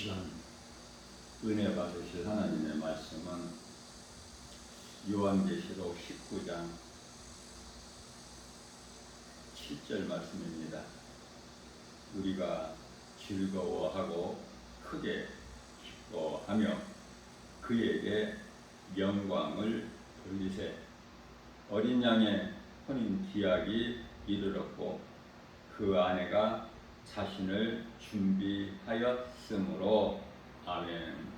시간 은혜 받으실 하나님의 말씀은 요한계시록 19장 7절 말씀입니다. 우리가 즐거워하고 크게 기뻐하며 그에게 영광을 돌리세. 어린 양의 혼인 기약이 이르렀고 그 아내가 자신을 준비하였으므로. 아멘.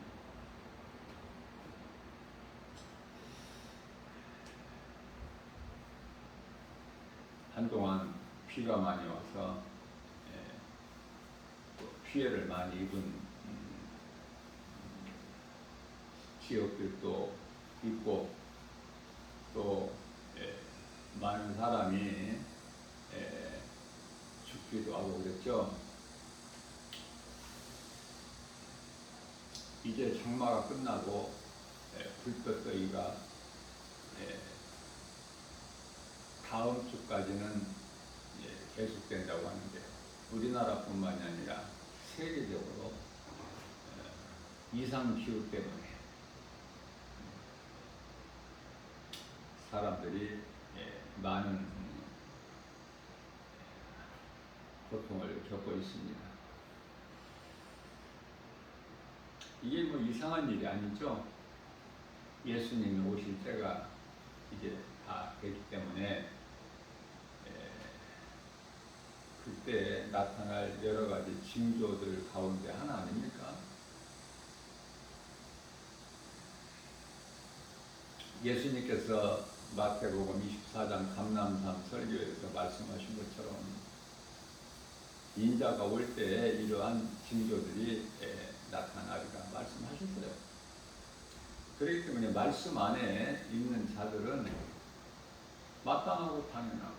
한동안 비가 많이 와서 피해를 많이 입은 지역들도 있고 또 많은 사람이 죽기도 하고 그랬죠. 이제 장마가 끝나고 불볕더위가 다음 주까지는 계속된다고 하는데 우리나라뿐만이 아니라 세계적으로 이상기후 때문에 사람들이 많은 고통을 겪고 있습니다. 이게 뭐 이상한 일이 아니죠. 예수님이 오실 때가 이제 다 됐기 때문에 그때 나타날 여러 가지 징조들 가운데 하나 아닙니까? 예수님께서 마태복음 24장 감람산 설교에서 말씀하신 것처럼 인자가 올 때 이러한 징조들이 나타나리라 말씀하셨어요. 그렇기 때문에 말씀 안에 있는 자들은 마땅하고 당연하고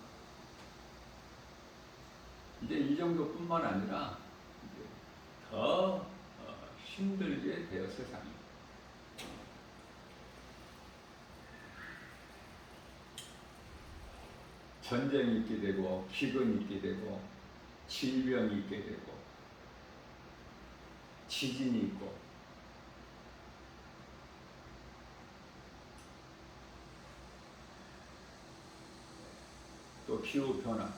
이제 이 정도뿐만 아니라 이제 더 힘들게 돼요, 세상이. 전쟁이 있게 되고 기근이 있게 되고 질병이 있게 되고 지진이 있고 또 기후 변화,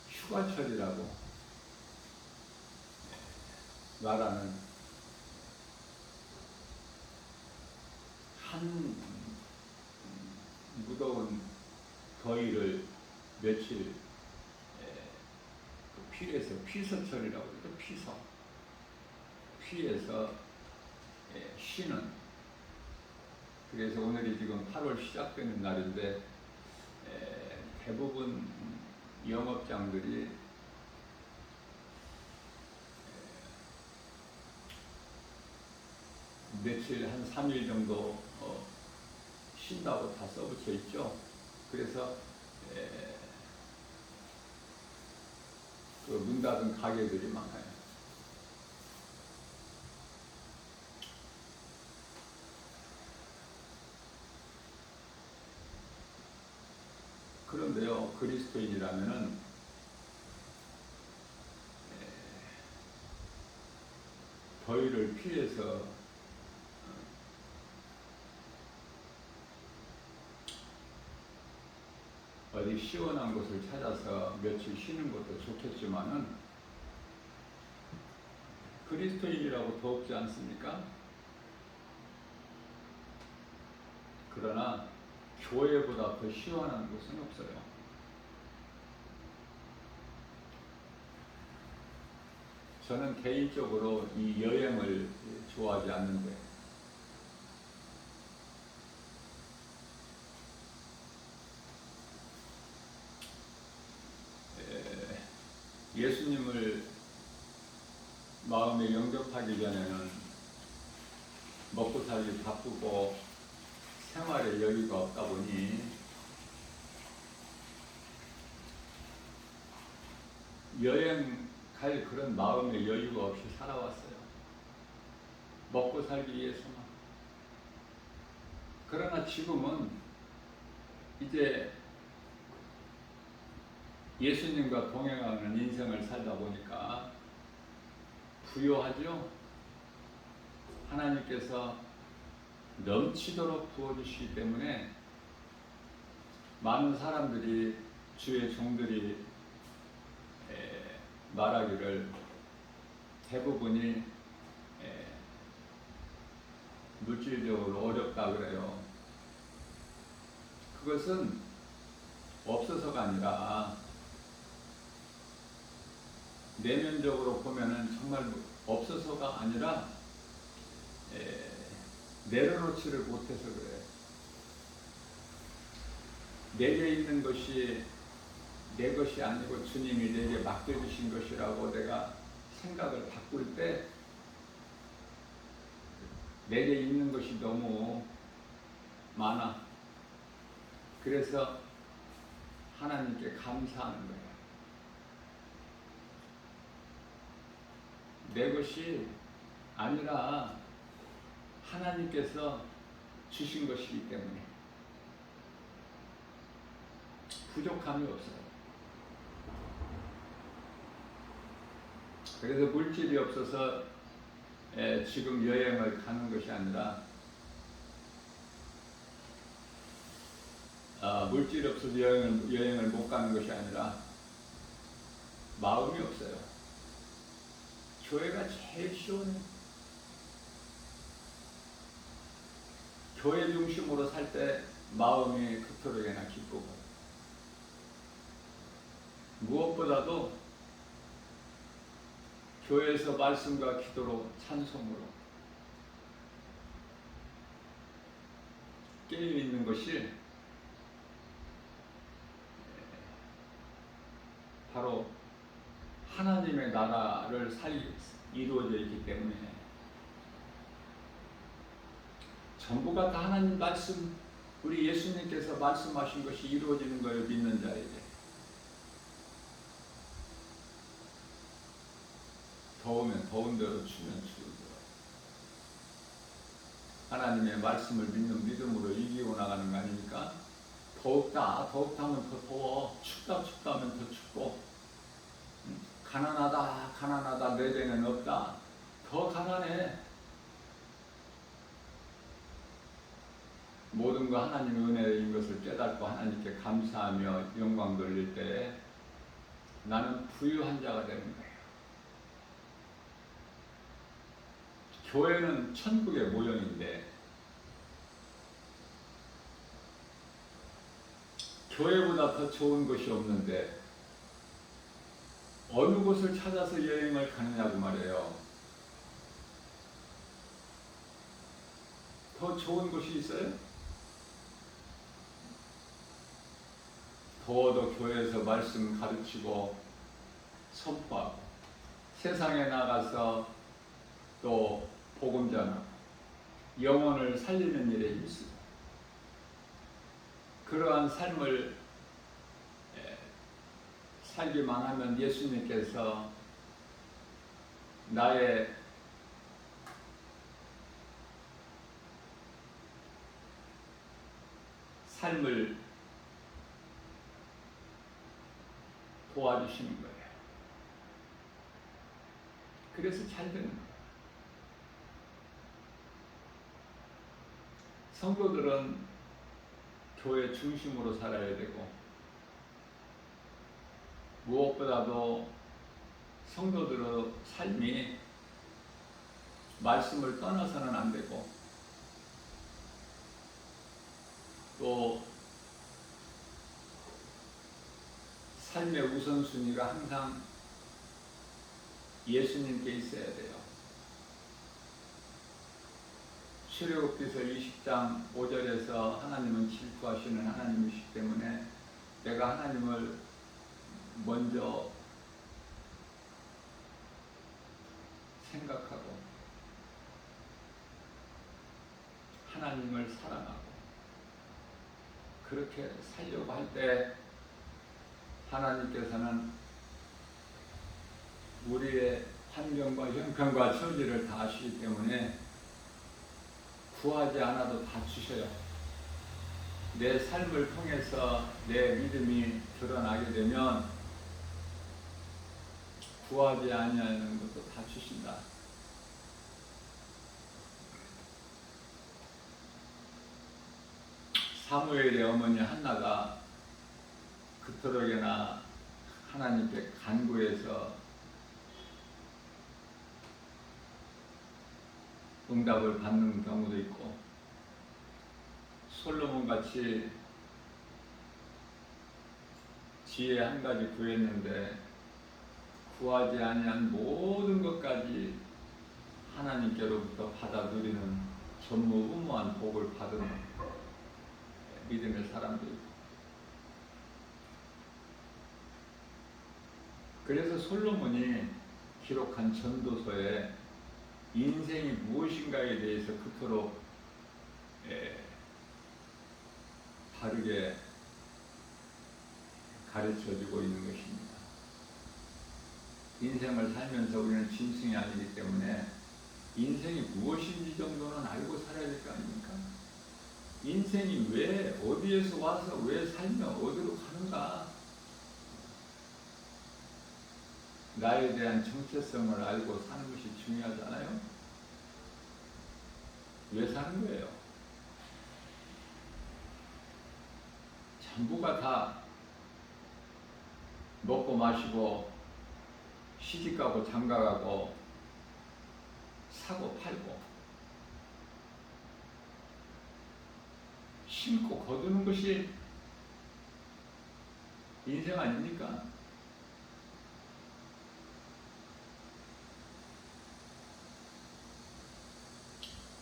휴가철이라고 말하는 한 무더운 더위를 며칠 피해서 피서철이라고 그러죠. 피해서 쉬는. 그래서 오늘이 지금 8월 시작되는 날인데 대부분 영업장들이 며칠 한 3일 정도 쉰다고 다 써붙여 있죠. 그래서 그 문 닫은 가게들이 많아요. 그런데요, 그리스도인이라면은 더위를 피해서 어디 시원한 곳을 찾아서 며칠 쉬는 것도 좋겠지만은 그리스도인이라고 더웁지 않습니까? 그러나 교회보다 더 시원한 곳은 없어요. 저는 개인적으로 이 여행을 좋아하지 않는데 예수님을 마음에 영접하기 전에는 먹고 살기 바쁘고 생활에 여유가 없다 보니 여행 갈 그런 마음의 여유가 없이 살아왔어요. 먹고 살기 위해서만. 그러나 지금은 이제 예수님과 동행하는 인생을 살다 보니까 부요하죠. 하나님께서 넘치도록 부어주시기 때문에 많은 사람들이, 주의 종들이 말하기를 대부분이 물질적으로 어렵다 그래요. 그것은 없어서가 아니라 내면적으로 보면은 정말 없어서가 아니라 내려놓지를 못해서 그래요. 내게 있는 것이 내 것이 아니고 주님이 내게 맡겨주신 것이라고 내가 생각을 바꿀 때 내게 있는 것이 너무 많아. 그래서 하나님께 감사하는 거예요. 내 것이 아니라 하나님께서 주신 것이기 때문에 부족함이 없어요. 그래서 물질이 없어서 지금 여행을 가는 것이 아니라 물질이 없어서 여행을 못 가는 것이 아니라 마음이 없어요. 교회가 제일 시원해. 교회 중심으로 살 때 마음이 그토록이나 기쁘고, 무엇보다도 교회에서 말씀과 기도로 찬송으로 깨어있는 것이 바로 하나님의 나라를 이루어져 있기 때문에 전부가 다 하나님 말씀, 우리 예수님께서 말씀하신 것이 이루어지는 것을 믿는 자에게 더우면 더운 대로, 추면 추운 대로 하나님의 말씀을 믿는 믿음으로 이기고 나가는 거 아닙니까? 더웠다 하면 더 더워, 춥다 하면 더 춥고, 가난하다 내 데는 없다, 더 가난해. 모든 거 하나님의 은혜인 것을 깨닫고 하나님께 감사하며 영광 돌릴 때 나는 부유한 자가 되는 거예요. 교회는 천국의 모형인데 교회보다 더 좋은 것이 없는데 어느 곳을 찾아서 여행을 가느냐고 말이에요. 더 좋은 곳이 있어요? 더워도 교회에서 말씀 가르치고 선포하고 세상에 나가서 또 복음 전하고 영혼을 살리는 일에 힘쓰고, 그러한 삶을 살기만 하면 예수님께서 나의 삶을 도와주시는 거예요. 그래서 잘 되는 거예요. 성도들은 교회 중심으로 살아야 되고, 무엇보다도 성도들의 삶이 말씀을 떠나서는 안 되고, 또 삶의 우선순위가 항상 예수님께 있어야 돼요. 출애굽기서 20장 5절에서 하나님은 질투하시는 하나님이시기 때문에 내가 하나님을 먼저 생각하고 하나님을 사랑하고 그렇게 살려고 할 때 하나님께서는 우리의 환경과 형편과 처지를 다 아시기 때문에 구하지 않아도 다 주셔요. 내 삶을 통해서 내 믿음이 드러나게 되면 구하지 아니하는 것도 다 주신다. 사무엘의 어머니 한나가 그토록이나 하나님께 간구해서 응답을 받는 경우도 있고, 솔로몬 같이 지혜 한 가지 구했는데 구하지 아니한 모든 것까지 하나님께로부터 받아 누리는 전무후무한 복을 받은 믿음의 사람도 있고, 그래서 솔로몬이 기록한 전도서에 인생이 무엇인가에 대해서 그토록 바르게 가르쳐주고 있는 것입니다. 인생을 살면서 우리는 짐승이 아니기 때문에 인생이 무엇인지 정도는 알고 살아야 될 거 아닙니까? 인생이 왜, 어디에서 와서 왜 살며 어디로 가는가? 나에 대한 정체성을 알고 사는 것이 중요하잖아요. 왜 사는 거예요? 전부가 다 먹고 마시고 시집가고 장가가고 사고 팔고 심고 거두는 것이 인생 아닙니까?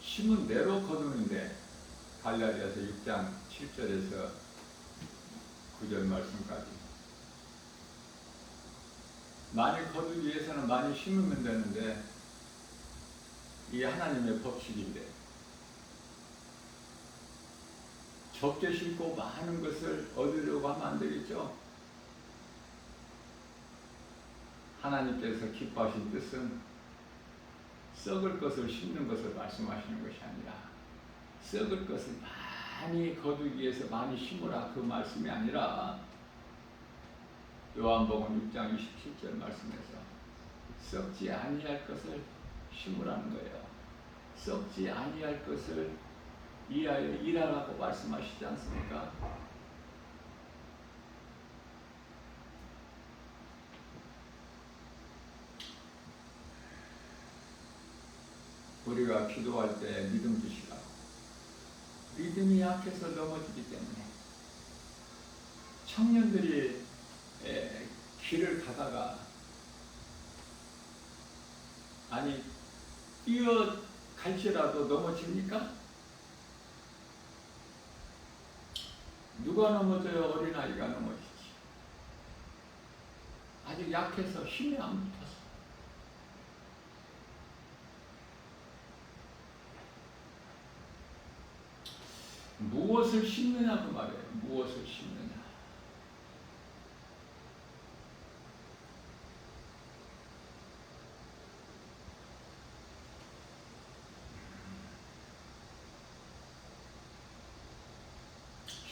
심은 대로 거두는데, 갈라디아서 6장 7절에서 9절 말씀까지. 많이 거두기 위해서는 많이 심으면 되는데 이게 하나님의 법칙인데, 적게 심고 많은 것을 얻으려고 하면 안 되겠죠. 하나님께서 기뻐하신 뜻은 썩을 것을 심는 것을 말씀하시는 것이 아니라, 썩을 것을 많이 거두기 위해서 많이 심으라, 그 말씀이 아니라, 요한복음 6장 27절 말씀에서 썩지 아니할 것을 심으라는 거예요. 썩지 아니할 것을 이하여 일하라고 말씀하시지 않습니까? 우리가 기도할 때 믿음 주시라고. 믿음이 약해서 넘어지기 때문에 청년들이 길을 가다가, 아니 뛰어갈지라도 넘어집니까? 누가 넘어져요? 어린아이가 넘어지지. 아직 약해서 힘이 안 붙어서. 무엇을 심느냐 그 말이에요. 무엇을 심느냐.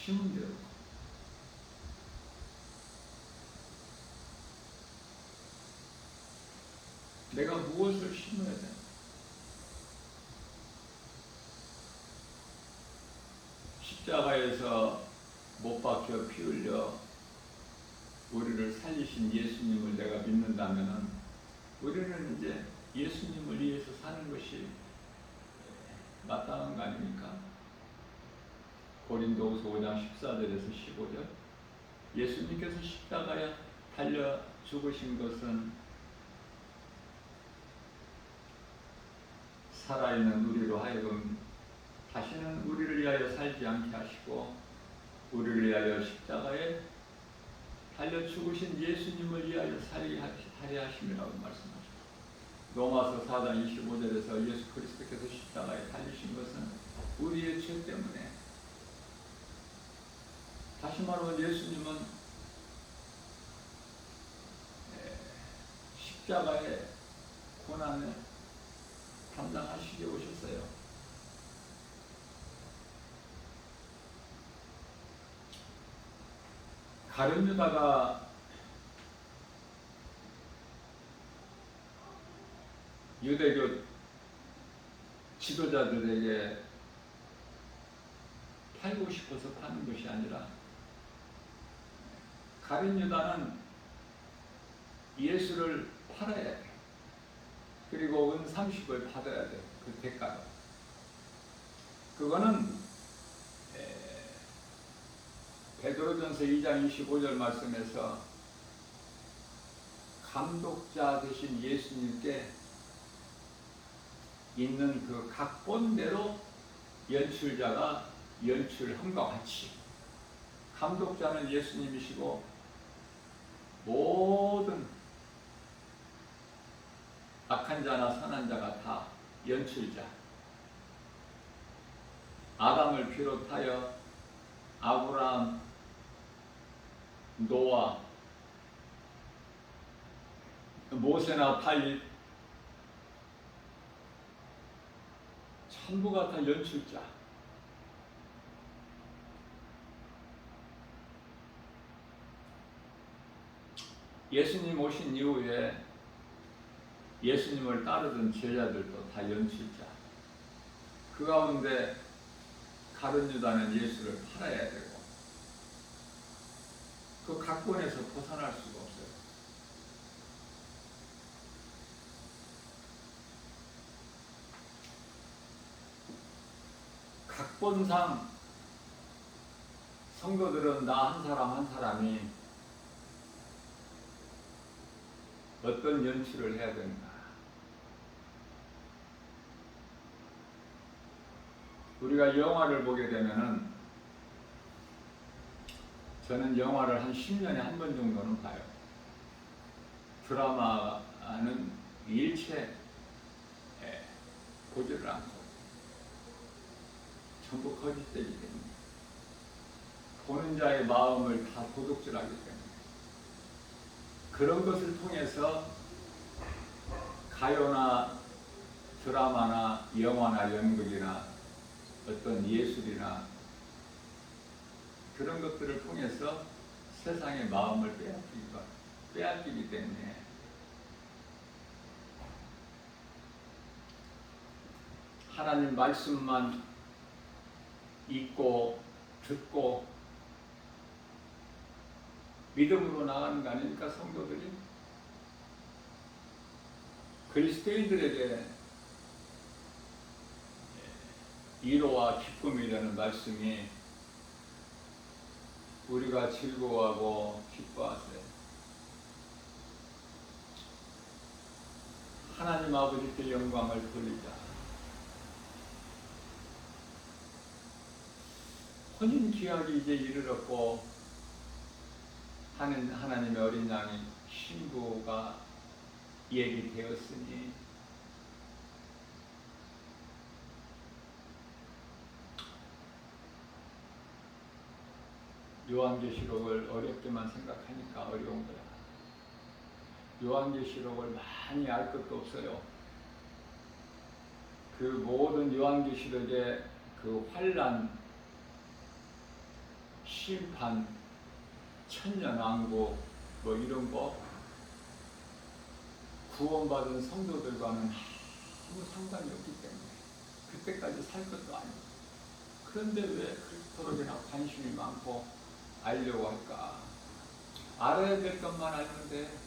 심은 대로. 내가 무엇을 심어야 되나? 십자가에서 못 박혀 피 흘려 우리를 살리신 예수님을 내가 믿는다면은, 우리는 이제 예수님을 위해서 사는 것이 마땅한 거 아닙니까? 고린도후서 5장 14절에서 15절, 예수님께서 십자가에 달려 죽으신 것은 살아있는 우리로 하여금 다시는 우리를 위하여 살지 않게 하시고, 우리를 위하여 십자가에 달려 죽으신 예수님을 위하여 살게 하려 하심이라고 말씀하십니다. 로마서 4장 25절에서 예수 그리스도께서 십자가에 달리신 것은 우리의 죄 때문에, 다시 말하면 예수님은 십자가의 고난을 담당하시게 오셨어요. 가룟 유다가 유대교 지도자들에게 팔고 싶어서 파는 것이 아니라, 가룟 유다는 예수를 팔아야 돼. 그리고 은 30을 받아야 돼. 그 대가로. 그거는 베드로전서 2장 25절 말씀에서 감독자 되신 예수님께 있는 그 각본대로 연출자가 연출함과 같이, 감독자는 예수님이시고 모든 악한 자나 선한 자가 다 연출자, 아담을 비롯하여 아브라함, 노아, 모세나 팔립, 전부가 다 연출자. 예수님 오신 이후에 예수님을 따르던 제자들도 다 연출자. 그 가운데 가룟 유다는 예수를 팔아야 되고, 그 각본에서 벗어날 수가 없어요. 각본상 성도들은 나 한 사람 한 사람이 어떤 연출을 해야 되는가. 우리가 영화를 보게 되면은, 저는 영화를 한 10년에 한 번 정도는 봐요. 드라마는 일체 보지를 않고 전부 거짓되기 때문에, 보는 자의 마음을 다 도둑질하기 때문에, 그런 것을 통해서 가요나 드라마나 영화나 연극이나 어떤 예술이나 그런 것들을 통해서 세상의 마음을 빼앗기기 때문에, 하나님 말씀만 읽고 듣고 믿음으로 나가는 거 아닙니까? 성도들이 그리스도인들에게 위로와 기쁨이 되는 말씀이, 우리가 즐거워하고 기뻐하세요. 하나님 아버지께 영광을 돌리자. 혼인 기약이 이제 이르렀고, 하나님의 어린 양이 신부가 얘기되었으니, 요한계시록을 어렵게만 생각하니까 어려운 거야. 요한계시록을 많이 알 것도 없어요. 그 모든 요한계시록의 그 환난, 심판, 천년왕국 뭐 이런 거 구원받은 성도들과는 아무 상관이 없기 때문에 그때까지 살 것도 아니고, 그런데 왜 그토록이나 관심이 많고 알려고 할까? 알아야 될 것만 알면 돼.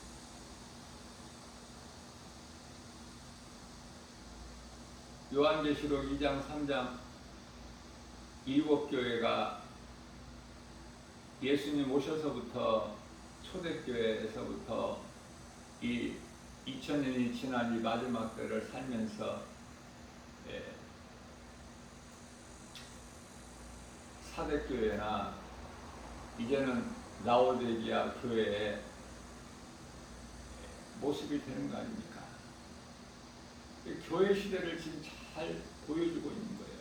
요한계시록 2장 3장 7교회가 예수님 오셔서부터, 초대교회에서부터 이 2000년이 지난 이 마지막 때를 살면서 사대교회나 이제는 라오디게아 교회의 모습이 되는 거 아닙니까? 교회 시대를 지금 잘 보여주고 있는 거예요.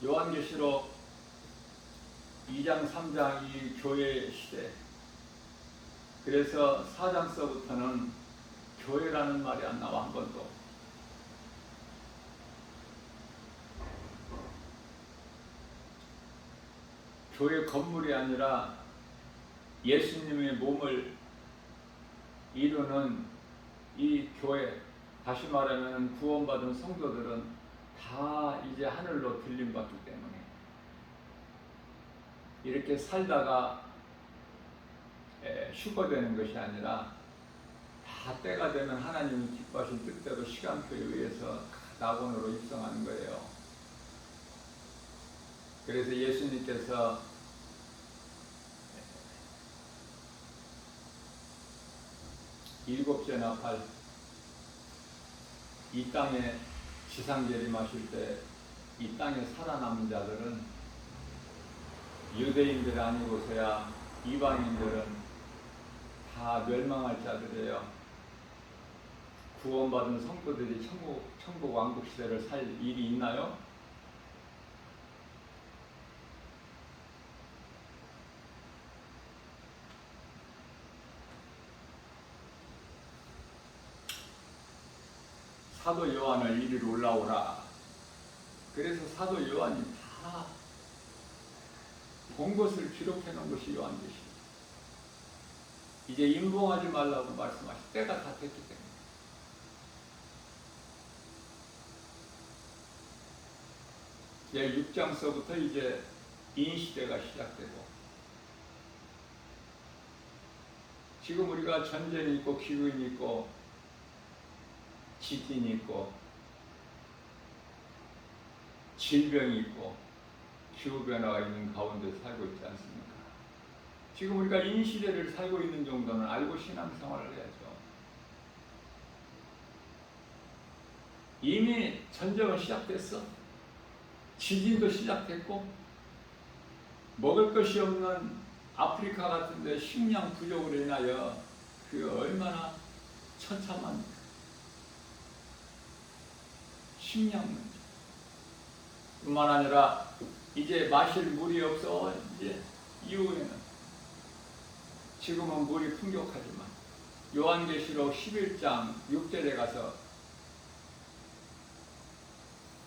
요한계시록 2장 3장이 교회 시대. 그래서 4장서부터는 교회라는 말이 안 나와, 한 번도. 교회 건물이 아니라 예수님의 몸을 이루는 이 교회, 다시 말하면 구원받은 성도들은 다 이제 하늘로 들림받기 때문에 이렇게 살다가 휴거되는 것이 아니라 다 때가 되면 하나님이 기뻐하신 뜻대로 시간표에 의해서 낙원으로 입성하는 거예요. 그래서 예수님께서 일곱째 나팔 이 땅에 지상 재림하실 때 이 땅에 살아남은 자들은 유대인들 아니고서야 이방인들은 다 멸망할 자들이에요. 구원받은 성도들이 천국 왕국 시대를 살 일이 있나요? 사도 요한을 이리로 올라오라. 그래서 사도 요한이 다 본 것을 기록해 놓은 것이 요한계시입니다. 이제 임봉하지 말라고 말씀하신 때가 다 됐기 때문에 6장서부터 이제 인시대가 시작되고 지금 우리가 전쟁이 있고 기근이 있고 지진이 있고 질병이 있고 기후변화가 있는 가운데 살고 있지 않습니까? 지금 우리가 인시대를 살고 있는 정도는 알고 신앙생활을 해야죠. 이미 전쟁은 시작됐어. 지진도 시작됐고 먹을 것이 없는 아프리카 같은 데 식량 부족으로 인하여 그 얼마나 처참합니까? 식량 문제 뿐만 아니라 이제 마실 물이 없어. 이제 이후에는 지금은 물이 풍족하지만 요한계시록 11장 6절에 가서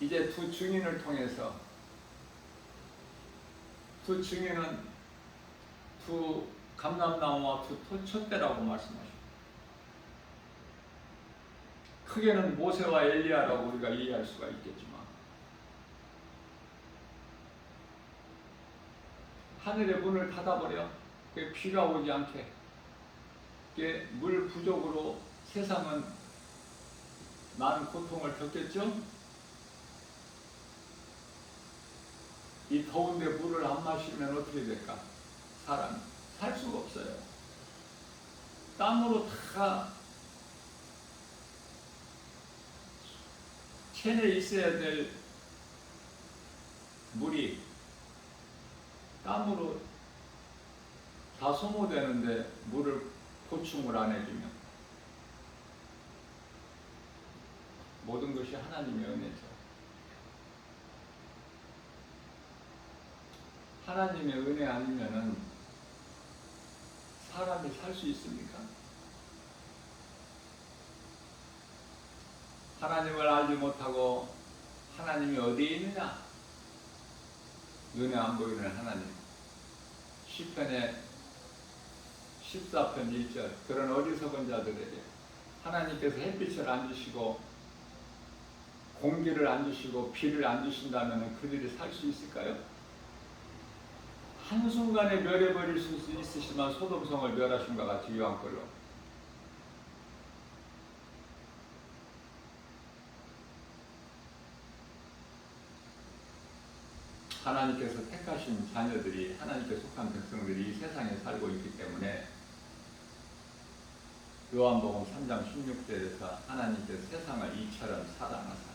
이제 두 증인을 통해서 두 증인은 두 감람나무와 두 촛대라고 말씀하십니다. 크게는 모세와 엘리야라고 우리가 이해할 수가 있겠지만 하늘의 문을 닫아버려 비가 오지 않게 물 부족으로 세상은 많은 고통을 겪겠죠. 이 더운데 물을 안 마시면 어떻게 될까? 사람이 살 수가 없어요. 땀으로 다 체내에 있어야 될 물이 땀으로 다 소모되는데 물을 보충을 안 해주면 모든 것이 하나님의 은혜죠. 하나님의 은혜 아니면은 사람이 살 수 있습니까? 하나님을 알지 못하고 하나님이 어디에 있느냐? 눈에 안 보이는 하나님. 시편의 14편 1절 그런 어리석은 자들에게 하나님께서 햇빛을 안 주시고 공기를 안 주시고 비를 안 주신다면 그들이 살 수 있을까요? 한순간에 멸해버릴 수 있으시지만 소돔성을 멸하신 것 같이 요한걸로 하나님께서 택하신 자녀들이 하나님께 속한 백성들이 이 세상에 살고 있기 때문에 요한복음 3장 16절에서 하나님께서 세상을 이처럼 사랑하사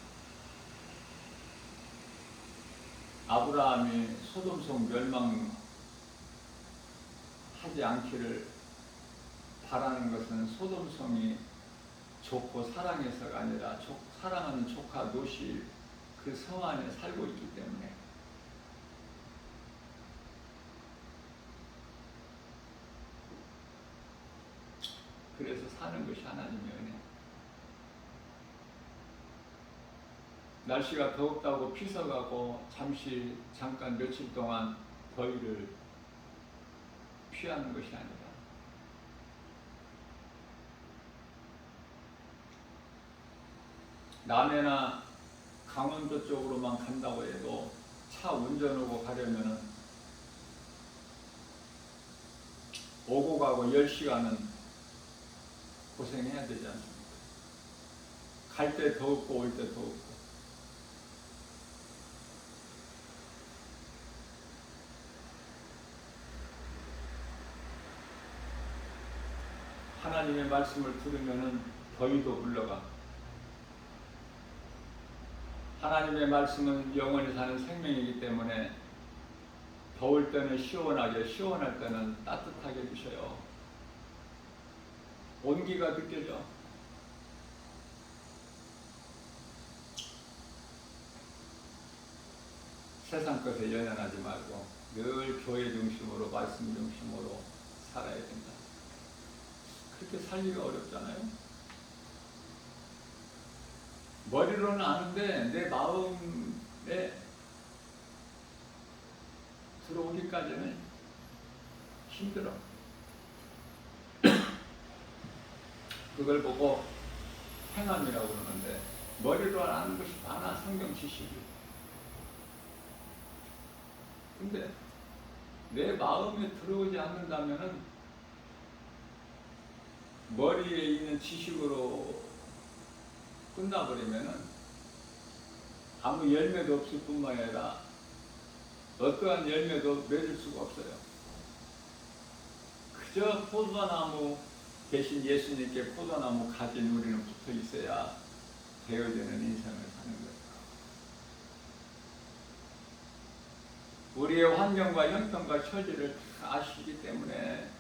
아브라함이 소돔성 멸망하지 않기를 바라는 것은 소돔성이 좋고 사랑해서가 아니라 사랑하는 조카 롯이 그 성 안에 살고 있기 때문에 그래서 사는 것이 하나님의 은혜. 날씨가 더웠다고 피서가고 잠깐 며칠 동안 더위를 피하는 것이 아니라 남해나 강원도 쪽으로만 간다고 해도 차 운전하고 가려면은 오고 가고 10시간은 고생해야 되지 않습니까? 갈 때 더웠고 올 때 더웠고. 하나님의 말씀을 들으면은 더위도 물러가. 하나님의 말씀은 영원히 사는 생명이기 때문에 더울 때는 시원하게, 시원할 때는 따뜻하게 해주셔요. 온기가 느껴져. 세상 것에 연연하지 말고 늘 교회 중심으로, 말씀 중심으로 살아야 된다. 그렇게 살기가 어렵잖아요. 머리로는 아는데 내 마음에 들어오기까지는 힘들어. 그걸 보고 행함이라고 그러는데 머리로 아는 것이 많아, 성경 지식이. 근데 내 마음에 들어오지 않는다면은 머리에 있는 지식으로 끝나버리면은 아무 열매도 없을 뿐만 아니라 어떠한 열매도 맺을 수가 없어요. 그저 포도나무 대신 예수님께 포도나무 가진 우리는 붙어 있어야 되어지는 인생을 사는 거예요. 우리의 환경과 형편과 처지를 다 아시기 때문에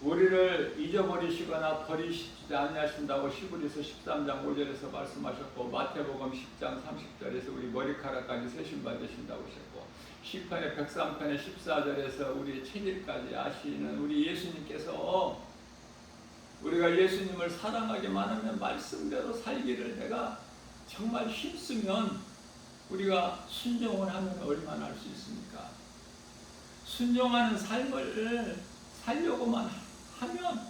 우리를 잊어버리시거나 버리시지 아니하신다고 시브리서 13장 5절에서 말씀하셨고, 마태복음 10장 30절에서 우리 머리카락까지 세심 받으신다고 하셨고, 시편의 103편의 14절에서 우리의 체질까지 아시는 우리 예수님께서 우리가 예수님을 사랑하기만 하면 말씀대로 살기를 내가 정말 힘쓰면 우리가 순종을 하면 얼마나 할 수 있습니까? 순종하는 삶을 살려고만 하면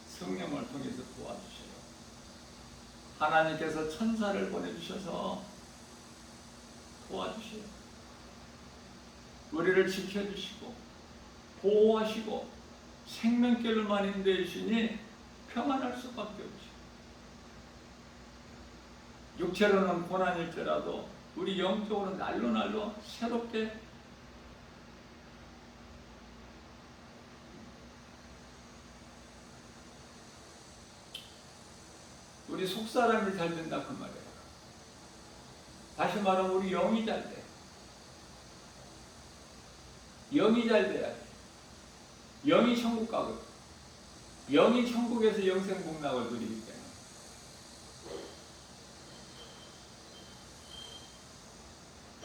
성령을 통해서 도와주셔요. 하나님께서 천사를 보내주셔서 도와주셔요. 우리를 지켜주시고 보호하시고 생명길로만 인도해 주시니 평안할 수밖에 없죠. 육체로는 고난일지라도 우리 영적으로 날로 새롭게 우리 속사람이 잘 된다 그 말이에요. 다시 말하면 우리 영이 잘 돼. 영이 잘 돼야 돼. 영이 천국 가거든. 영이 천국에서 영생복락을 누리기 때문에.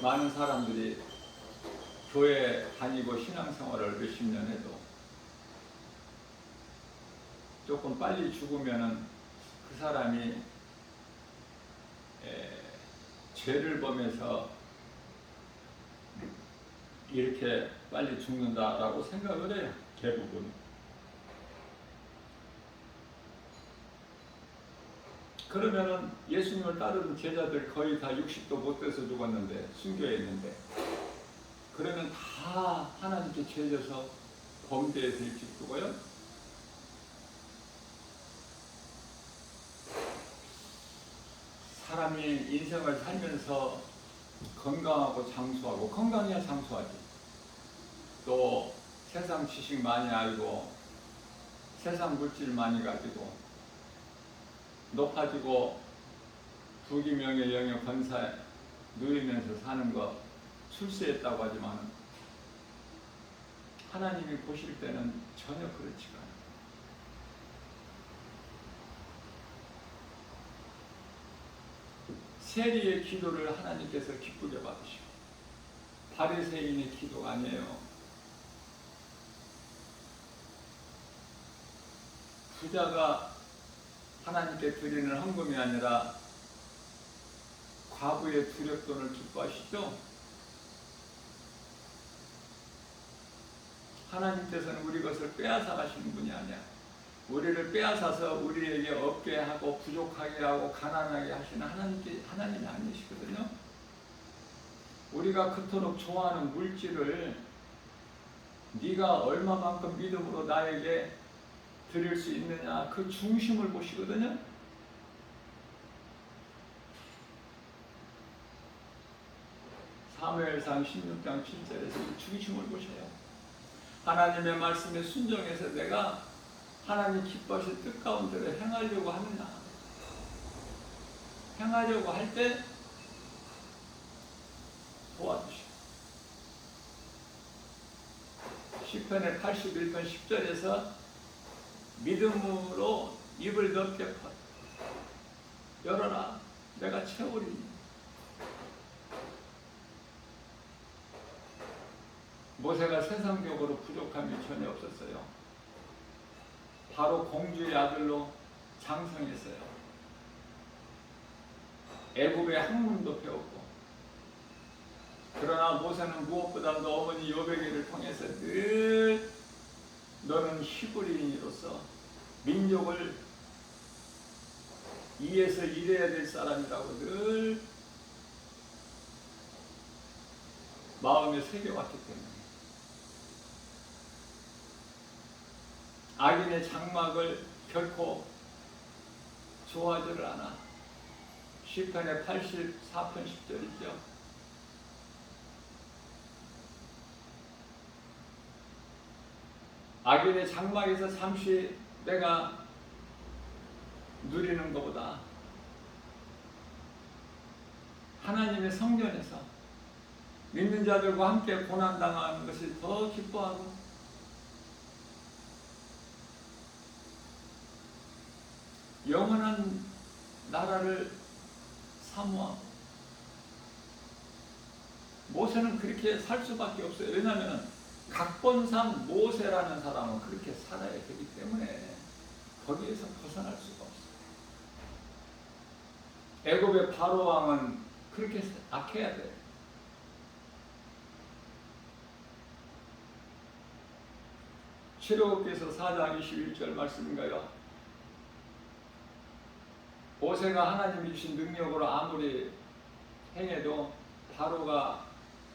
많은 사람들이 교회 다니고 신앙생활을 몇십 년 해도 조금 빨리 죽으면은 그 사람이 죄를 범해서 이렇게 빨리 죽는다라고 생각을 해요. 대부분. 그러면은 예수님을 따르는 제자들 거의 다 60도 못 돼서 죽었는데, 순교에 있는데, 그러면 다 하나님께 죄져서 범죄에서 일찍 죽어요? 사람이 인생을 살면서 건강하고 장수하고, 건강해야 장수하지. 또 세상 지식 많이 알고 세상 물질 많이 가지고 높아지고 부귀명예 영예 권세 누리면서 사는 거 출세했다고 하지만 하나님이 보실 때는 전혀 그렇지가 않아요. 세리의 기도를 하나님께서 기쁘게 받으시고, 바리새인의 기도가 아니에요. 부자가 하나님께 드리는 헌금이 아니라 과부의 두렵돈을 기뻐하시죠? 하나님께서는 우리 것을 빼앗아 가시는 분이 아니야. 우리를 빼앗아서 우리에게 없게 하고 부족하게 하고 가난하게 하시는 하나님이 아니시거든요. 우리가 그토록 좋아하는 물질을 네가 얼마만큼 믿음으로 나에게 드릴 수 있느냐, 그 중심을 보시거든요. 사무엘상 16장 7절에서 이 중심을 보셔요. 하나님의 말씀에 순종해서 내가 하나님 기뻐하실 뜻 가운데로 행하려고 하느냐, 행하려고 할 때 도와주시고, 시편의 81편 10절에서 믿음으로 입을 넓게 열어라, 내가 채우리니. 모세가 세상적으로 부족함이 전혀 없었어요. 바로 공주의 아들로 장성했어요. 애굽의 학문도 배웠고, 그러나 모세는 무엇보다도 어머니 요베개를 통해서 늘 너는 히브리인으로서 민족을 이에서 이래야 될 사람이라고 늘 마음에 새겨왔기 때문에 악인의 장막을 결코 좋아하지를 않아. 시편의 84편 10절이죠. 악인의 장막에서 잠시 내가 누리는 것보다 하나님의 성전에서 믿는 자들과 함께 고난당하는 것이 더 기뻐하고, 영원한 나라를 사모하고, 모세는 그렇게 살 수밖에 없어요. 왜냐하면 각본상 모세라는 사람은 그렇게 살아야 되기 때문에 거기에서 벗어날 수가 없어요. 애굽의 바로 왕은 그렇게 악해야 돼요. 출애굽기서 4장 21절 말씀인가요? 모세가 하나님이 주신 능력으로 아무리 행해도 바로가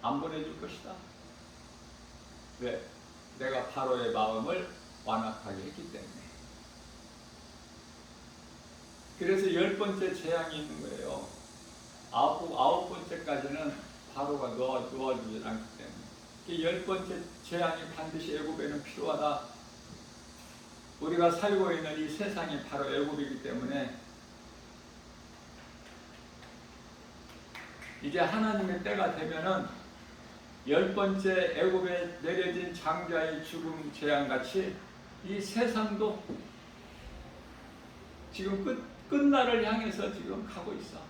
안 보내줄 것이다. 왜? 내가 바로의 마음을 완악하게 했기 때문에. 그래서 10번째 재앙이 있는 거예요. 아홉 번째까지는 바로가 놓아주지 않기 때문에. 10번째 재앙이 반드시 애굽에는 필요하다. 우리가 살고 있는 이 세상이 바로 애굽이기 때문에 이제 하나님의 때가 되면은 10번째 애굽에 내려진 장자의 죽음 재앙같이 이 세상도 지금 끝날을 향해서 지금 가고 있어.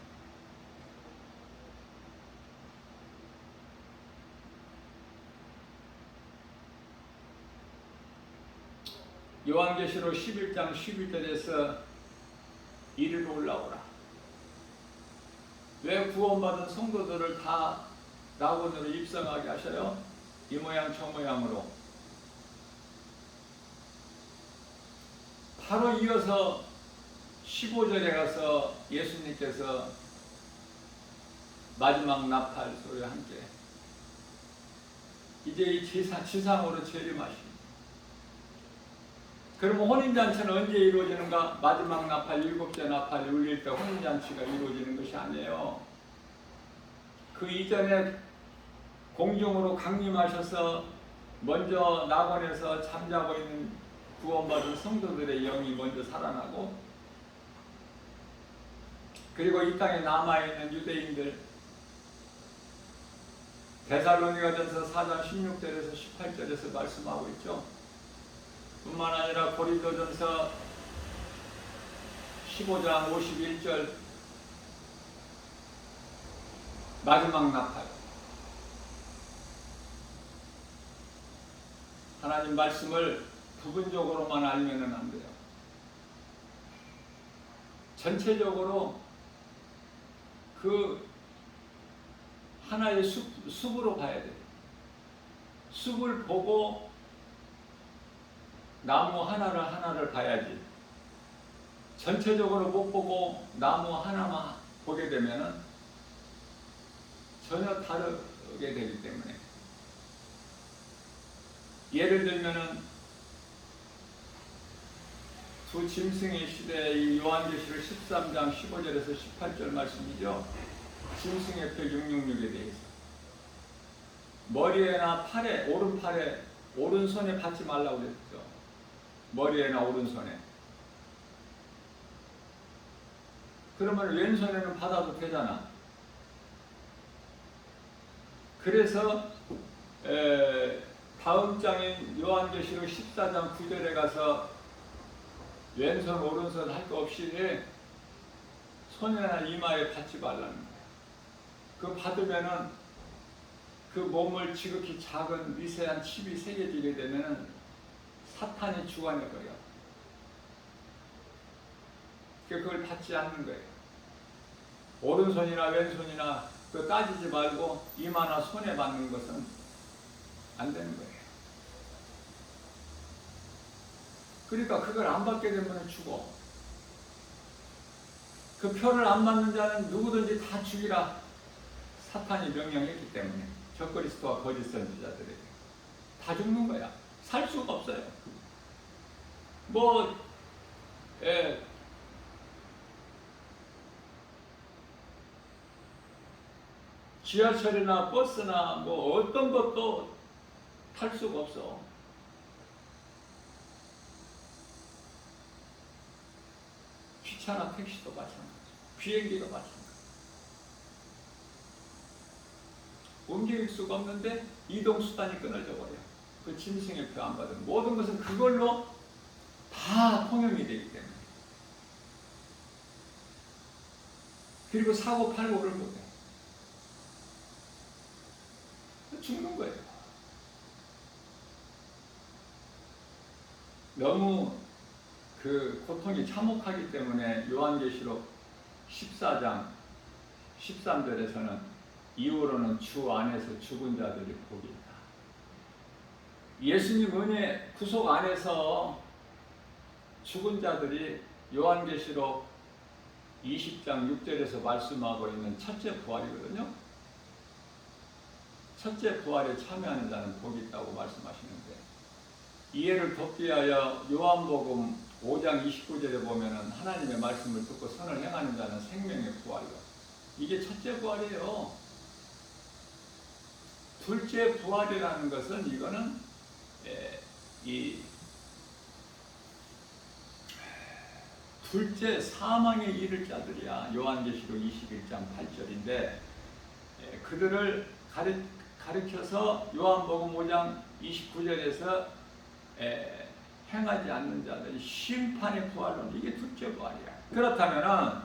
요한계시록 11장 11절에서 이리로 올라오라. 왜 구원받은 성도들을 다 낙원으로 입성하게 하셔요? 이 모양 저 모양으로. 바로 이어서 15절에 가서 예수님께서 마지막 나팔 소리와 함께 이제 이 지상으로 재림하십니다. 그러면 혼인잔치는 언제 이루어지는가? 마지막 나팔, 7째 나팔이 울릴 때 혼인잔치가 이루어지는 것이 아니에요. 그 이전에 공중으로 강림하셔서 먼저 낙원에서 잠자고 있는 구원받은 성도들의 영이 먼저 살아나고, 그리고 이 땅에 남아있는 유대인들, 데살로니가전서 4장 16절에서 18절에서 말씀하고 있죠. 뿐만 아니라 고린도전서 15장 51절 마지막 나팔. 하나님 말씀을 부분적으로만 알면은 안 돼요. 전체적으로 그 하나의 숲으로 봐야 돼요. 숲을 보고 나무 하나를 봐야지. 전체적으로 못 보고 나무 하나만 보게 되면은 전혀 다르게 되기 때문에. 예를 들면은 두 짐승의 시대의 요한계시록 13장 15절에서 18절 말씀이죠. 짐승의 표 666에 대해서 머리에나 팔에, 오른팔에, 오른손에 받지 말라고 그랬죠. 머리에나 오른손에. 그러면 왼손에는 받아도 되잖아. 그래서 다음 장인 요한계시록 14장 9절에 가서 왼손 오른손 할 거 없이 손이나 이마에 받지 말라는 거예요. 그거 받으면은 그 몸을 지극히 작은 미세한 칩이 새겨지게 되면은 사탄이 주관해버려. 그걸 받지 않는 거예요. 오른손이나 왼손이나 그 따지지 말고 이마나 손에 받는 것은 안 되는 거예요. 그러니까 그걸 안 받게 되면 죽어. 그 표를 안 받는 자는 누구든지 다 죽이라 사탄이 명령했기 때문에 적그리스도와 거짓 선지자들에게 다 죽는 거야. 살 수가 없어요. 지하철이나 버스나 어떤 것도 탈 수가 없어. 기차나 택시도 마찬가지, 비행기도 마찬가지. 움직일 수가 없는데 이동수단이 끊어져 버려. 그 짐승의 표 안 받으면 모든 것은 그걸로 다 통용이 되기 때문에. 그리고 사고 팔고를 못해. 죽는 거예요. 너무 그 고통이 참혹하기 때문에 요한계시록 14장 13절에서는 이후로는 주 안에서 죽은 자들이 복이 있다. 예수님 은혜 구속 안에서 죽은 자들이 요한계시록 20장 6절에서 말씀하고 있는 첫째 부활이거든요. 첫째 부활에 참여하는 자는 복이 있다고 말씀하시는데, 이해를 돕기 위하여 요한복음 5장 29절에 보면은 하나님의 말씀을 듣고 선을 행하는 자는 생명의 부활로. 이게 첫째 부활이에요. 둘째 부활이라는 것은 이거는 이 둘째 사망에 이를 자들이야. 요한계시록 21장 8절인데 그들을 가르쳐서 요한복음 5장 29절에서 행하지 않는 자들이 심판의 부활론. 이게 둘째 부활이야. 그렇다면은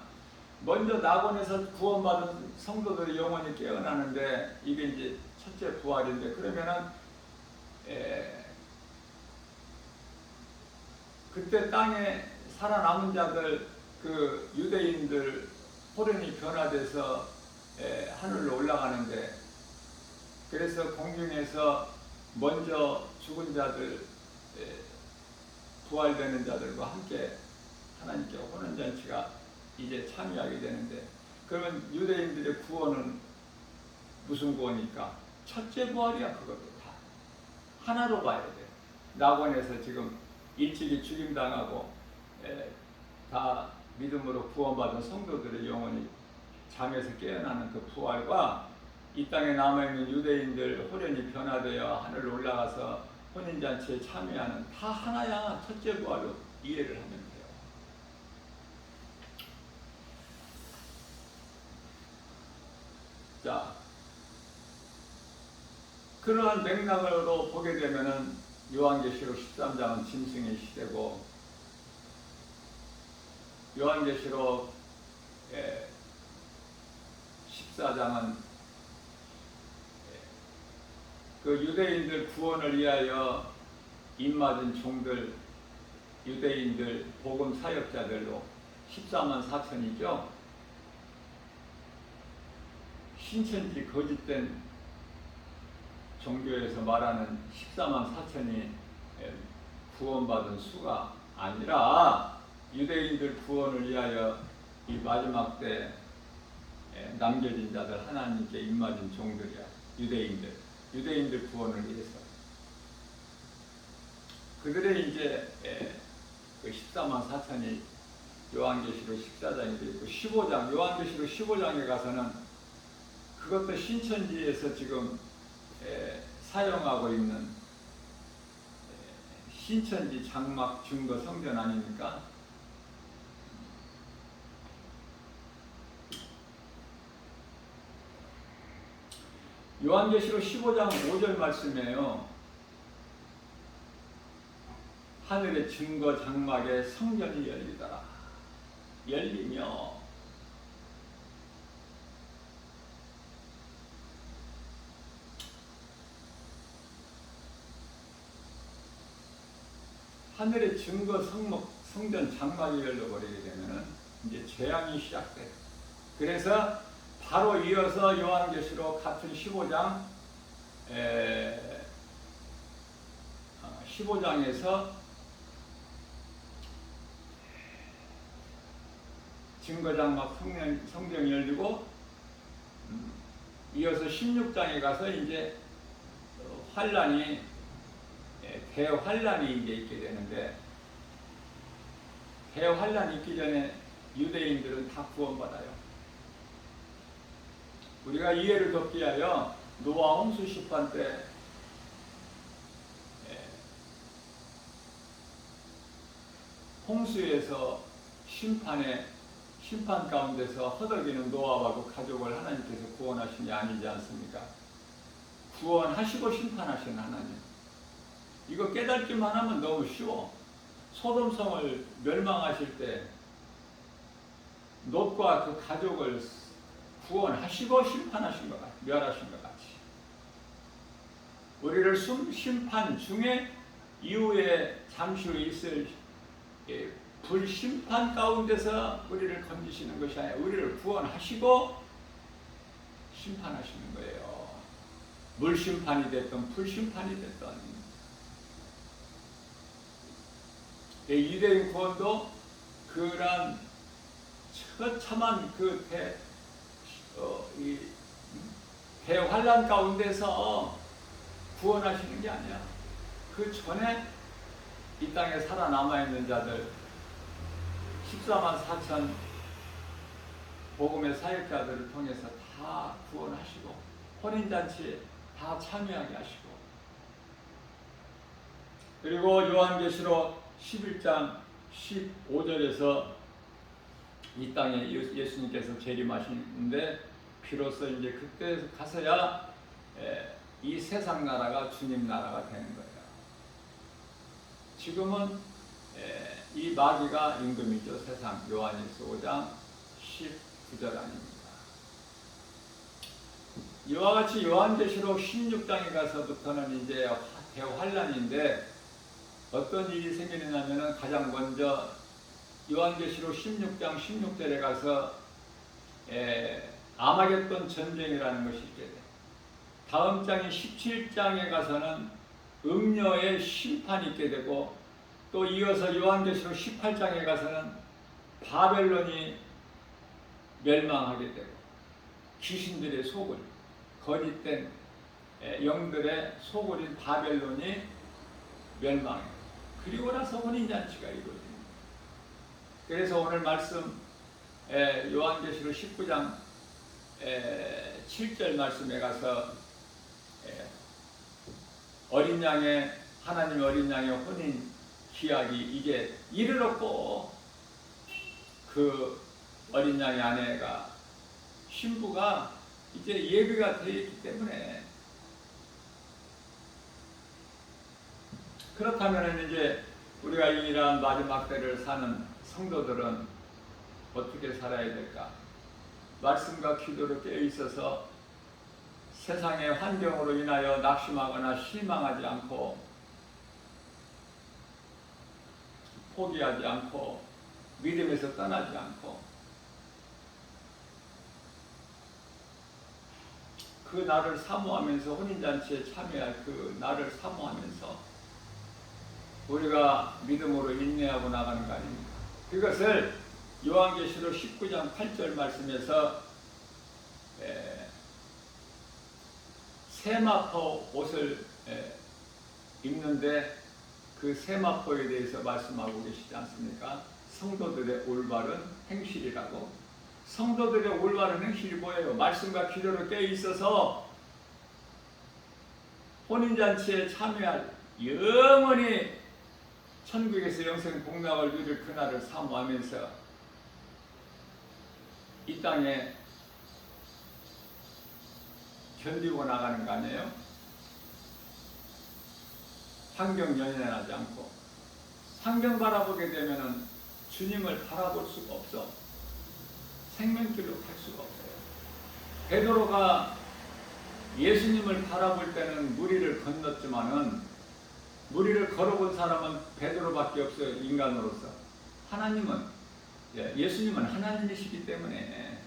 먼저 낙원에서 구원받은 성도들이 영원히 깨어나는데 이게 이제 첫째 부활인데, 그러면은 그때 땅에 살아남은 자들, 그 유대인들 호련히 변화돼서 하늘로 올라가는데, 그래서 공중에서 먼저 죽은 자들, 부활되는 자들과 함께 하나님께 혼연잔치가 이제 참여하게 되는데, 그러면 유대인들의 구원은 무슨 구원입니까? 첫째 부활이야. 그것도 다 하나로 봐야 돼. 낙원에서 지금 일찍이 죽임당하고 다 믿음으로 구원받은 성도들의 영혼이 잠에서 깨어나는 그 부활과 이 땅에 남아있는 유대인들 호련히 변화되어 하늘로 올라가서 혼인잔치에 참여하는, 다 하나야. 첫째 부활로 이해를 하면 돼요. 자, 그러한 맥락으로 보게 되면은 요한계시록 13장은 짐승의 시대고, 요한계시록 14장은 그 유대인들 구원을 위하여 입맞은 종들, 유대인들 복음 사역자들로 14만 4천이죠. 신천지 거짓된 종교에서 말하는 14만 4천이 구원받은 수가 아니라 유대인들 구원을 위하여 이 마지막 때 남겨진 자들, 하나님께 입맞은 종들이야. 유대인들 구원을 위해서. 그들의 이제 그 14만 4천이 요한계시록 14장에 있고 15장, 요한계시록 15장에 가서는 그것도 신천지에서 지금 사용하고 있는 신천지 장막 증거 성전 아닙니까? 요한계시록 15장 5절 말씀이에요. 하늘의 증거 장막에 성전이 열리더라. 열리며 하늘의 증거 성전 장막이 열려버리게 되면 이제 재앙이 시작돼요. 그래서 바로 이어서 요한계시록 같은 15장에서 증거장막 성전이 열리고 이어서 16장에 가서 이제 환란이 대환란이 이제 있게 되는데, 대환란이 있기 전에 유대인들은 다 구원받아요. 우리가 이해를 돕기 위하여 노아 홍수 심판 때 홍수에서 심판 가운데서 허덕이는 노아와 그 가족을 하나님께서 구원하신 게 아니지 않습니까? 구원하시고 심판하신 하나님. 이거 깨닫기만 하면 너무 쉬워. 소돔성을 멸망하실 때 롯과 그 가족을 구원하시고 심판하신 것 같이, 멸하신 것 같이, 우리를 심판 중에 이후에 잠시 후 있을 불심판 가운데서 우리를 건지시는 것이 아니라 우리를 구원하시고 심판하시는 거예요. 물심판이 됐든 불심판이 됐든. 유대인 구원도 그런 처참한 그 대환란 가운데서 구원하시는 게 아니야. 그 전에 이 땅에 살아남아있는 자들 14만 4천 복음의 사역자들을 통해서 다 구원하시고 혼인잔치에 다 참여하게 하시고, 그리고 요한계시록 11장 15절에서 이 땅에 예수님께서 재림하시는데 비로소 이제 그때 가서야 이 세상 나라가 주님 나라가 되는 거예요. 지금은 이 마귀가 임금이죠. 세상. 요한일서 5장 19절 아닙니까? 이와 같이 요한계시록 16장에 가서부터는 이제 대환란인데 어떤 일이 생기느냐면은 가장 먼저 요한계시록 16장 16절에 가서 아마겟돈 전쟁이라는 것이 있게 돼. 다음 장인 17장에 가서는 음녀의 심판이 있게 되고, 또 이어서 요한계시록 18장에 가서는 바벨론이 멸망하게 되고 귀신들의 소굴, 거짓된 영들의 소굴인 바벨론이 멸망해요. 그리고 나서 혼인잔치가 이루어집니다. 그래서 오늘 말씀 요한계시록 19장 7절 말씀에 가서 어린 양의, 하나님 어린 양의 혼인 기약이 이게 이르렀고, 그 어린 양의 아내가, 신부가 이제 예비가 되어 있기 때문에, 그렇다면 이제 우리가 이러한 마지막 때를 사는 성도들은 어떻게 살아야 될까? 말씀과 기도로 깨어 있어서 세상의 환경으로 인하여 낙심하거나 실망하지 않고, 포기하지 않고, 믿음에서 떠나지 않고, 그 날을 사모하면서, 혼인잔치에 참여할 그 날을 사모하면서 우리가 믿음으로 인내하고 나가는 거 아닙니까? 그것을 요한계시록 19장 8절 말씀에서 세마포 옷을 입는데 그 세마포에 대해서 말씀하고 계시지 않습니까? 성도들의 올바른 행실이라고. 성도들의 올바른 행실이 뭐예요? 말씀과 기도로 깨어 있어서 혼인잔치에 참여할, 영원히 천국에서 영생 복락을 누릴 그날을 사모하면서 이 땅에 견디고 나가는 거 아니에요? 환경 연연하지 않고. 환경 바라보게 되면은 주님을 바라볼 수가 없어. 생명길로 갈 수가 없어요. 베드로가 예수님을 바라볼 때는 무리를 건넜지만은 무리를 걸어본 사람은 베드로밖에 없어요. 인간으로서. 하나님은, 예수님은 하나님이시기 때문에,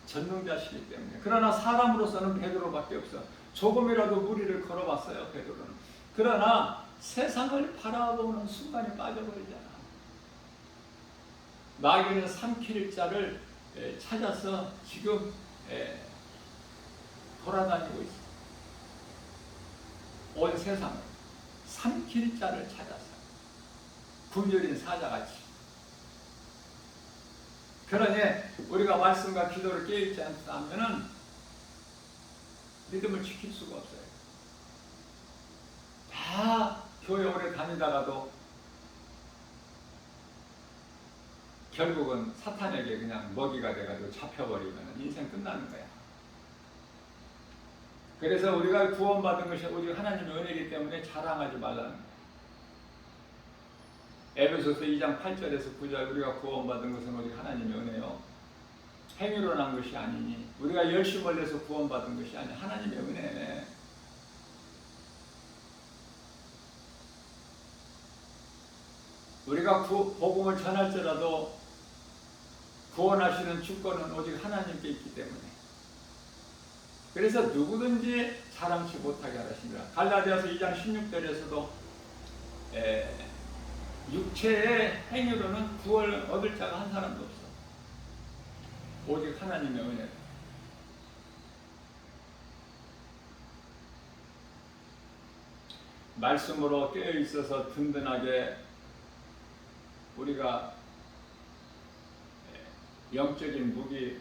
전능자시기 때문에. 그러나 사람으로서는 베드로밖에 없어. 조금이라도 무리를 걸어봤어요, 베드로는. 그러나 세상을 바라보는 순간에 빠져버리잖아. 마귀는 삼킬 자를 찾아서 지금 돌아다니고 있어. 온 세상을 삼킬 자를 찾아서 굶주린 사자같이. 그러니 우리가 말씀과 기도를 깨어있지 않다면 믿음을 지킬 수가 없어요. 다 교회 오래 다니다가도 결국은 사탄에게 그냥 먹이가 돼가지고 잡혀버리면 인생 끝나는 거야. 그래서 우리가 구원받은 것이 오직 하나님의 은혜이기 때문에 자랑하지 말라는 거예요. 에베소서 2장 8절에서 9절 우리가 구원받은 것은 오직 하나님의 은혜요. 행위로 난 것이 아니니 우리가 열심을 내서 구원받은 것이 아니 하나님의 은혜. 우리가 복음을 전할지라도 구원하시는 주권은 오직 하나님께 있기 때문에 그래서 누구든지 자랑치 못하게 하십니다. 갈라디아서 2장 16절에서도 육체의 행위로는 구원을 얻을 자가 한 사람도 없어. 오직 하나님의 은혜. 말씀으로 깨어 있어서 든든하게 우리가 영적인 무기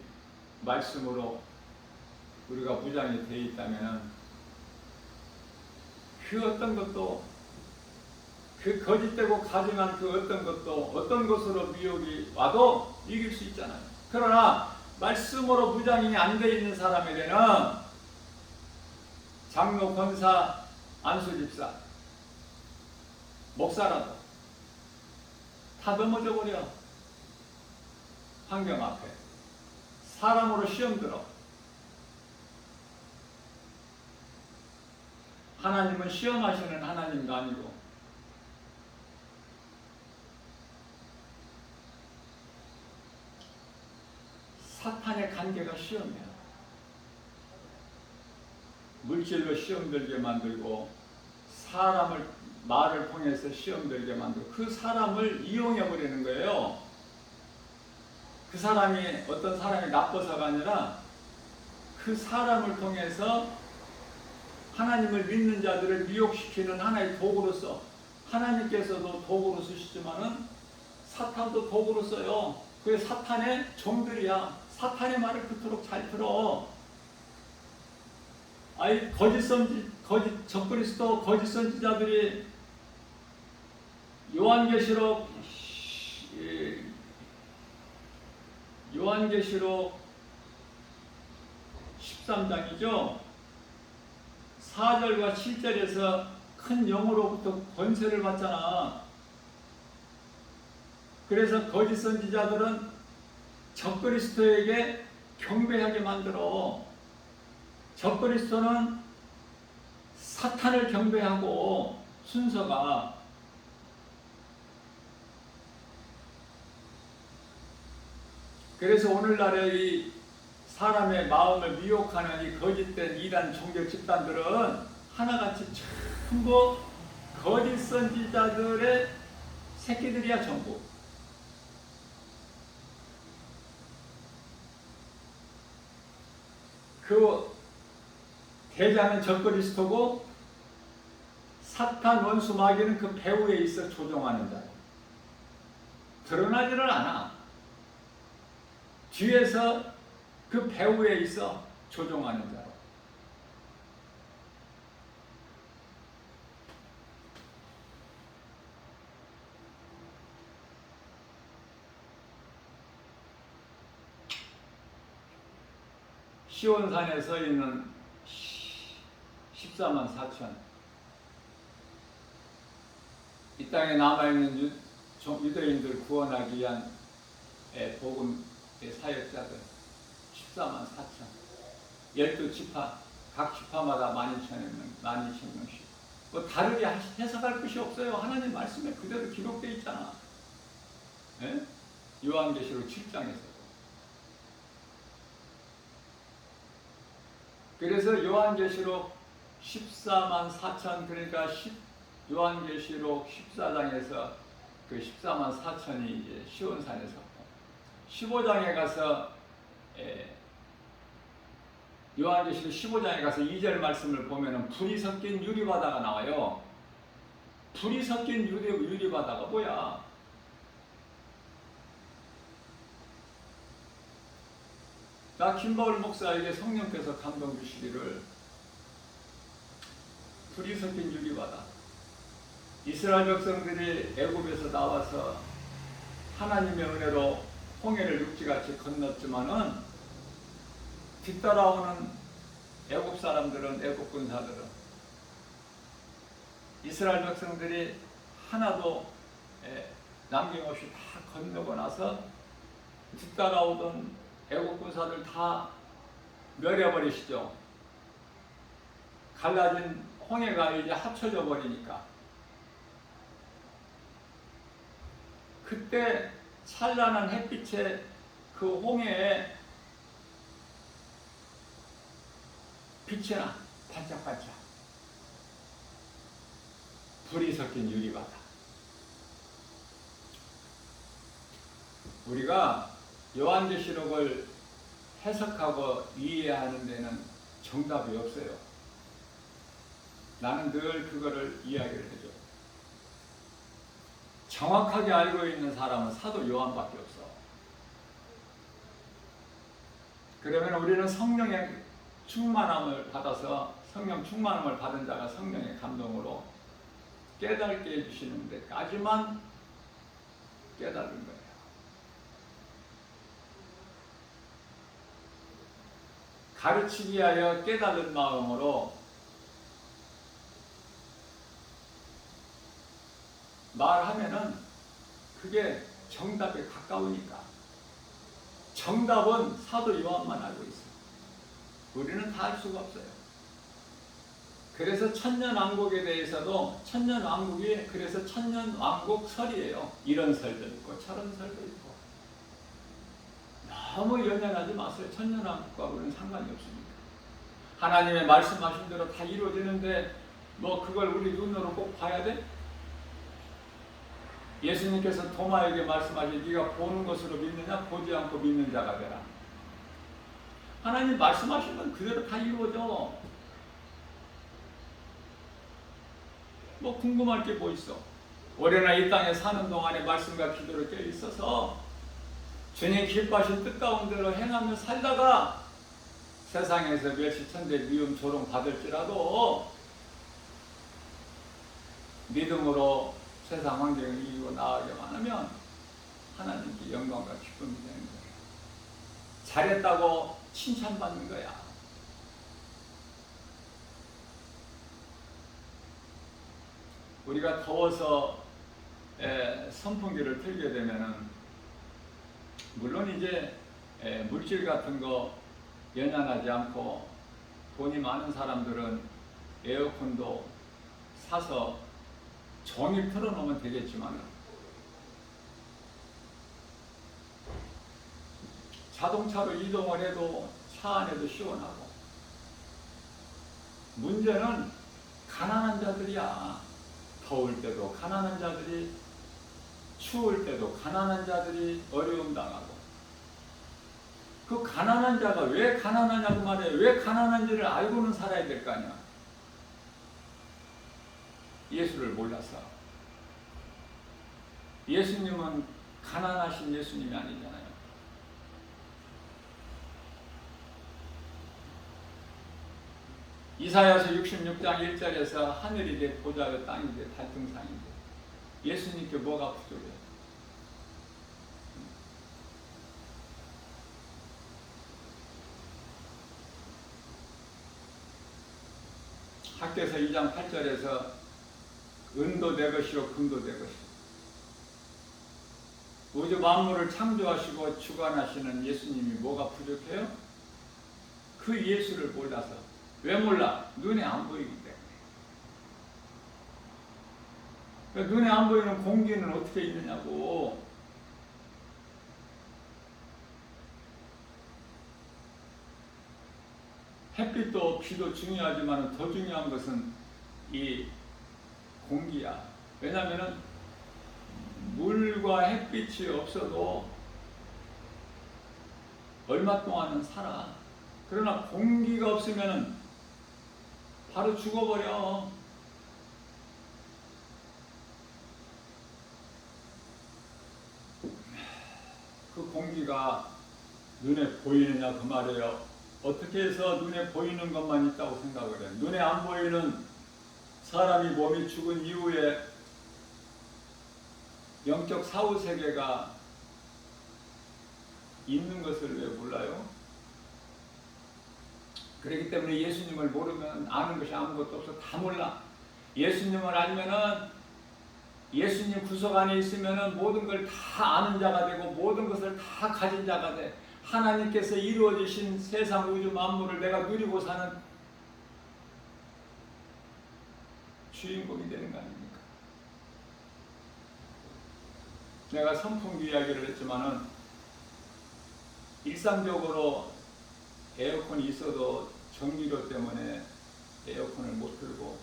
말씀으로 우리가 무장이 되어 있다면 그 어떤 것도 그 거짓되고 가증한 그 어떤 것도 어떤 것으로 미혹이 와도 이길 수 있잖아요. 그러나 말씀으로 무장이 안 되어 있는 사람에게는 장로, 권사, 안수집사, 목사라도 다 넘어져 버려. 환경 앞에 사람으로 시험 들어. 하나님은 시험하시는 하나님도 아니고 사탄의 관계가 시험이야. 물질로 시험 들게 만들고 사람을 말을 통해서 시험 들게 만들고 그 사람을 이용해 버리는 거예요. 그 사람이 어떤 사람이 나빠서가 아니라 그 사람을 통해서 하나님을 믿는 자들을 미혹시키는 하나의 도구로서 하나님께서도 도구로 쓰시지만은 사탄도 도구로 써요. 그게 사탄의 종들이야. 사탄의 말을 그토록 잘 들어. 아이 거짓 적그리스도 거짓 선지자들이 요한계시록 13장이죠. 4절과 7절에서 큰 영으로부터 권세를 받잖아. 그래서 거짓 선지자들은 적그리스도에게 경배하게 만들어. 적그리스도는 사탄을 경배하고 순서가 그래서 오늘날의 이 사람의 마음을 미혹하는 이 거짓된 이단 종교 집단들은 하나같이 전부 거짓 선지자들의 새끼들이야 전부. 그 대장은 적그리스도고 사탄 원수 마귀는 그 배후에 있어 조종하는 자. 드러나지를 않아. 뒤에서 그 배후에 있어 조종하는 자로. 시온산에 서 있는 14만 4천 이 땅에 남아있는 유대인들 구원하기 위한 복음의 사역자들 14만 4천 12지파 각 지파마다 12,000명씩 뭐 다르게 해석할 것이 없어요. 하나님 말씀에 그대로 기록되어 있잖아. 예? 요한계시록 7장에서. 그래서 요한계시록 14만 4천 그러니까 요한계시록 14장에서 그 14만 4천이 이제 시온산에 섰고 15장에 가서 요한계시록 15장에 가서 2절 말씀을 보면은 불이 섞인 유리바다가 나와요. 불이 섞인 유리바다가 뭐야? 나 김바울 목사에게 성령께서 감동 주시기를 불이 섞인 유리바다. 이스라엘 백성들이 애굽에서 나와서 하나님의 은혜로 홍해를 육지같이 건넜지만은 뒤따라오는 애굽 사람들은 애굽 군사들은 이스라엘 백성들이 하나도 남김없이 다 건너고 나서 뒤따라오던 애국 군사들 다 멸해버리시죠. 갈라진 홍해가 이제 합쳐져 버리니까. 그때 찬란한 햇빛에 그 홍해에 빛이 나 반짝반짝. 불이 섞인 유리바다. 우리가 요한계시록을 해석하고 이해하는 데는 정답이 없어요. 나는 늘 그거를 이야기를 해줘. 정확하게 알고 있는 사람은 사도 요한밖에 없어. 그러면 우리는 성령의 충만함을 받아서 성령 충만함을 받은 자가 성령의 감동으로 깨닫게 해주시는 데까지만 깨달은 거예요. 가르치기 위하여 깨달은 마음으로 말하면은 그게 정답에 가까우니까. 정답은 사도 요한만 알고 있어요. 우리는 다 알 수가 없어요. 그래서 천년왕국에 대해서도 천년왕국이 그래서 천년왕국설이에요. 이런 설도 있고 저런 설도 있고. 너무 연연하지 마세요. 천년왕국과 우리는 상관이 없습니다. 하나님의 말씀하신 대로 다 이루어지는데 뭐 그걸 우리 눈으로 꼭 봐야 돼? 예수님께서 도마에게 말씀하신 네가 보는 것으로 믿느냐 보지 않고 믿는 자가 되라. 하나님 말씀하신 건 그대로 다 이루어져. 뭐 궁금할 게 뭐 있어? 올해나 이 땅에 사는 동안에 말씀과 기도를 깨어 있어서 주님 기뻐하신 뜻 가운데로 행하며 살다가 세상에서 멸시천대 미움 조롱 받을지라도 믿음으로 세상 환경을 이기고 나아가기만 하면 하나님께 영광과 기쁨이 되는 거예요. 잘했다고 칭찬받는 거야. 우리가 더워서 선풍기를 틀게 되면은 물론 이제 물질 같은 거 연연하지 않고 돈이 많은 사람들은 에어컨도 사서 종일 틀어놓으면 되겠지만 자동차로 이동을 해도 차 안에도 시원하고 문제는 가난한 자들이야. 더울 때도 가난한 자들이, 추울 때도 가난한 자들이 어려움 당하고. 그 가난한 자가 왜 가난하냐고 말해. 왜 가난한지를 알고는 살아야 될 거 아니야. 예수를 몰라서. 예수님은 가난하신 예수님이 아니잖아요. 이사야서 66장 1절에서 하늘이 내 보좌요 땅이 내 발등상인데 예수님께 뭐가 부족해요? 학개서 2장 8절에서 은도 내 것이요 금도 내 것이요. 우주 만물을 창조하시고 주관하시는 예수님이 뭐가 부족해요? 그 예수를 몰라서. 왜 몰라? 눈에 안 보이기 때문에. 눈에 안 보이는 공기는 어떻게 있느냐고. 햇빛도 비도 중요하지만 더 중요한 것은 이 공기야. 왜냐하면 물과 햇빛이 없어도 얼마 동안은 살아. 그러나 공기가 없으면 바로 죽어버려. 그 공기가 눈에 보이느냐 그 말이에요. 어떻게 해서 눈에 보이는 것만 있다고 생각을 해. 눈에 안 보이는 사람이 몸이 죽은 이후에 영적 사후세계가 있는 것을 왜 몰라요? 그렇기 때문에 예수님을 모르면 아는 것이 아무것도 없어. 다 몰라. 예수님을 알면은, 예수님 구속 안에 있으면은 모든 걸 다 아는 자가 되고 모든 것을 다 가진 자가 돼. 하나님께서 이루어지신 세상 우주 만물을 내가 누리고 사는 주인공이 되는 거 아닙니까? 내가 선풍기 이야기를 했지만은 일상적으로 에어컨이 있어도 전기료 때문에 에어컨을 못 틀고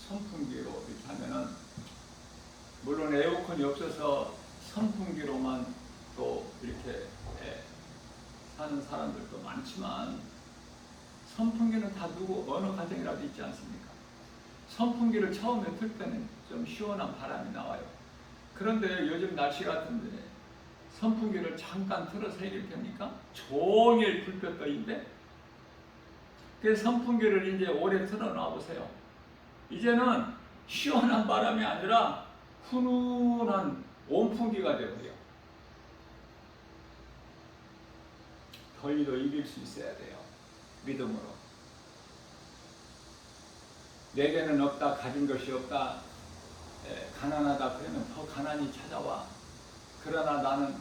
선풍기로 이렇게 하면은, 물론 에어컨이 없어서 선풍기로만 또 이렇게 사는 사람들도 많지만 선풍기는 다 누구 어느 가정이라도 있지 않습니까? 선풍기를 처음에 틀 때는 좀 시원한 바람이 나와요. 그런데 요즘 날씨 같은데 선풍기를 잠깐 틀어서 이렇게 합니까? 종일 불볕 떠인데. 그래서 선풍기를 이제 오래 틀어놔 보세요. 이제는 시원한 바람이 아니라 훈훈한 온풍기가 되고요. 더위도 이길 수 있어야 돼요. 믿음으로. 내게는 없다, 가진 것이 없다, 가난하다 그러면 더 가난이 찾아와. 그러나 나는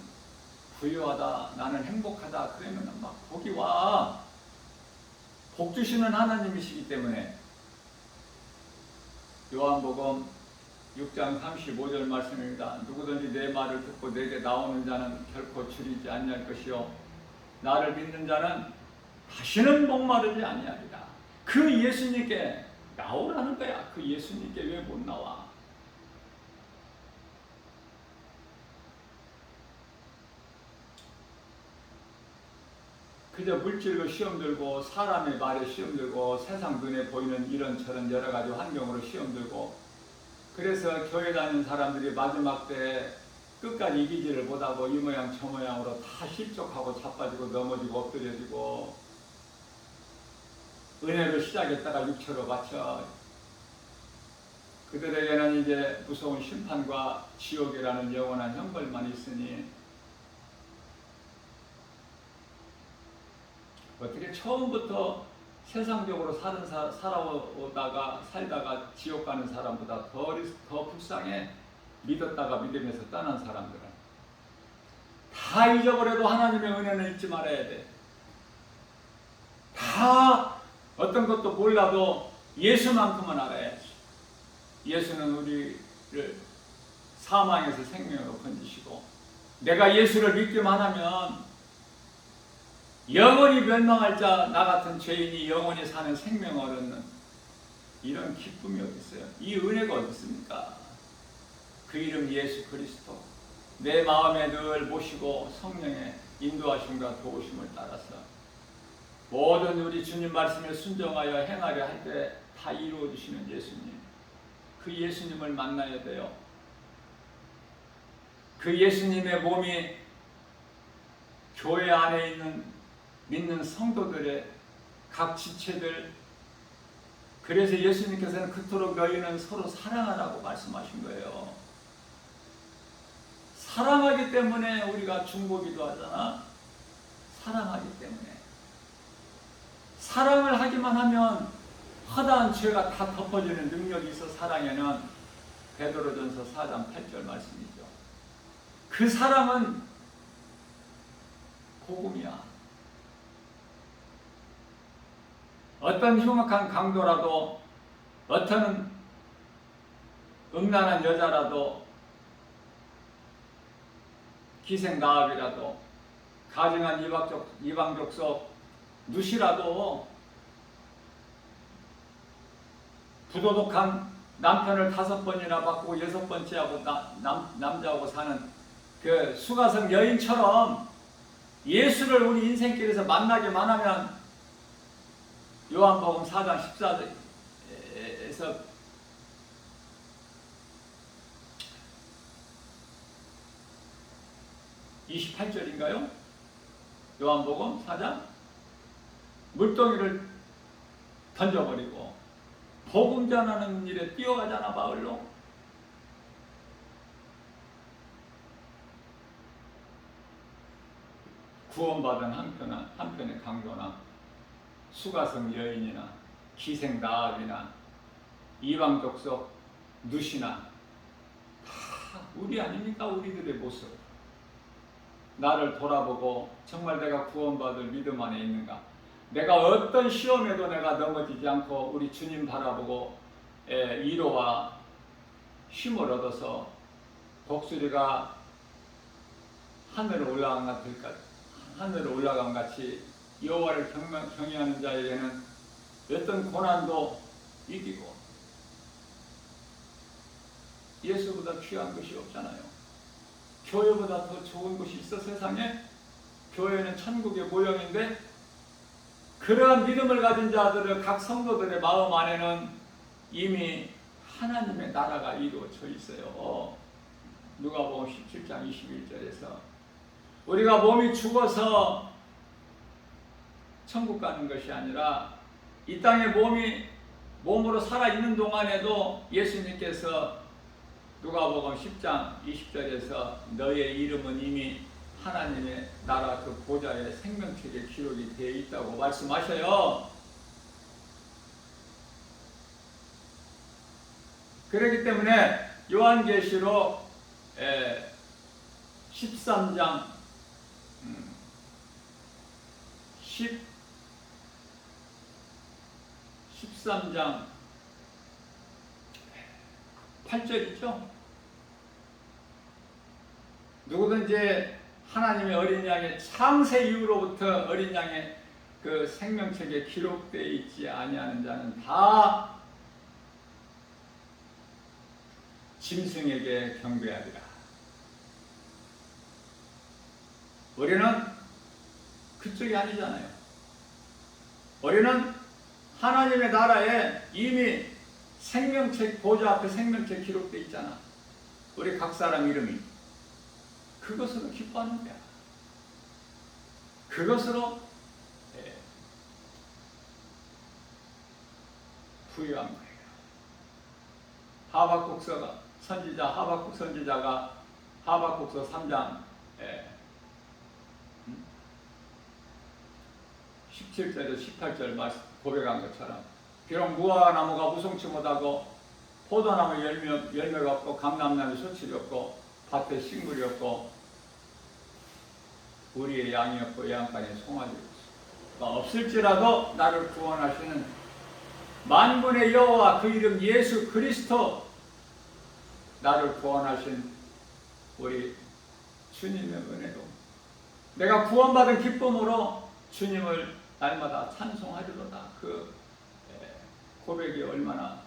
부유하다, 나는 행복하다 그러면 막 복이 와. 복 주시는 하나님이시기 때문에. 요한복음 6장 35절 말씀입니다. 누구든지 내 말을 듣고 내게 나오는 자는 결코 줄이지 아니할 것이요 나를 믿는 자는 다시는 목마르지 아니하리라. 그 예수님께 나오라는 거야. 그 예수님께 왜 못 나와? 그저 물질로 시험 들고 사람의 말에 시험 들고 세상 눈에 보이는 이런저런 여러 가지 환경으로 시험 들고, 그래서 교회 다니는 사람들이 마지막 때 끝까지 이기지를 못하고 이 모양 저 모양으로 다 실족하고 자빠지고 넘어지고 엎드려지고, 은혜로 시작했다가 육체로 바쳐. 그들에게는 이제 무서운 심판과 지옥이라는 영원한 형벌만 있으니, 어떻게 처음부터 세상적으로 살다가 지옥 가는 사람보다 더 불쌍해? 믿었다가 믿으면서 떠난 사람들은. 다 잊어버려도 하나님의 은혜는 잊지 말아야 돼. 다 어떤 것도 몰라도 예수만큼은 알아야지. 예수는 우리를 사망에서 생명으로 건지시고, 내가 예수를 믿기만 하면 영원히 멸망할 자 나 같은 죄인이 영원히 사는 생명을 얻는, 이런 기쁨이 어디 있어요? 이 은혜가 어디 있습니까? 그 이름 예수 그리스도, 내 마음에 늘 모시고 성령의 인도하심과 도우심을 따라서 모든 우리 주님 말씀에 순종하여 행하려 할 때 다 이루어 주시는 예수님, 그 예수님을 만나야 돼요. 그 예수님의 몸이 교회 안에 있는 믿는 성도들의 각 지체들, 그래서 예수님께서는 그토록 너희는 서로 사랑하라고 말씀하신 거예요. 사랑하기 때문에 우리가 중보기도 하잖아. 사랑하기 때문에. 사랑을 하기만 하면 허다한 죄가 다 덮어지는 능력이 있어. 사랑에는 베드로전서 4장 8절 말씀이죠. 그 사랑은 복음이야. 어떤 흉악한 강도라도, 어떤 음란한 여자라도, 기생나합이라도, 가증한 이방족속 누시라도, 부도덕한 남편을 5번이나 바꾸고 6번째하고 남자하고 사는 그 수가성 여인처럼 예수를 우리 인생길에서 만나기만 하면 요한복음 4장 14절에서 28절인가요? 요한복음 4장 물동이를 던져버리고 복음 전하는 일에 뛰어가잖아. 마을로. 구원받은 한편의 강도나 수가성 여인이나 기생나합이나 이방족속 누시나 다 우리 아닙니까? 우리들의 모습. 나를 돌아보고 정말 내가 구원받을 믿음 안에 있는가? 내가 어떤 시험에도 내가 넘어지지 않고 우리 주님 바라보고 위로와 힘을 얻어서 독수리가 하늘을 올라간 같이 여호와를 경외하는 자에게는 어떤 고난도 이기고, 예수보다 귀한 것이 없잖아요. 교회보다 더 좋은 것이 있어 세상에? 교회는 천국의 모형인데, 그러한 믿음을 가진 자들의 각 성도들의 마음 안에는 이미 하나님의 나라가 이루어져 있어요. 누가복음 17장 21절에서 우리가 몸이 죽어서 천국 가는 것이 아니라 이 땅에 몸으로 살아있는 동안에도 예수님께서 누가복음 10장 20절에서 너의 이름은 이미 하나님의 나라 그 보좌의 생명책에 기록이 되어 있다고 말씀하셔요. 그렇기 때문에 요한계시록 13장 13장 8절 있죠? 누구든지 하나님의 어린 양의 창세 이후로부터 어린 양의 그 생명책에 기록되어 있지 아니하는 자는 다 짐승에게 경배하리라. 우리는 그쪽이 아니잖아요. 우리는 하나님의 나라에 이미 생명책 보좌 앞에 생명책 기록되어 있잖아. 우리 각 사람 이름이. 그것으로 기뻐하는 거야. 그것으로 부유한 거예요. 하박국서 선지자가 하박국서 3장 17절에서 18절 고백한 것처럼 비록 무화과나무가 우성치 못하고 포도나무 열매가 없고 감람나무 소출이 없고 밭에 식물이 없고 우리의 양이 없고 양간에 송아지가 없을지라도 나를 구원하시는 만군의 여호와 그 이름 예수 그리스도, 나를 구원하신 우리 주님의 은혜로 내가 구원받은 기쁨으로 주님을 날마다 찬송하리로다. 그 고백이 얼마나 얼마나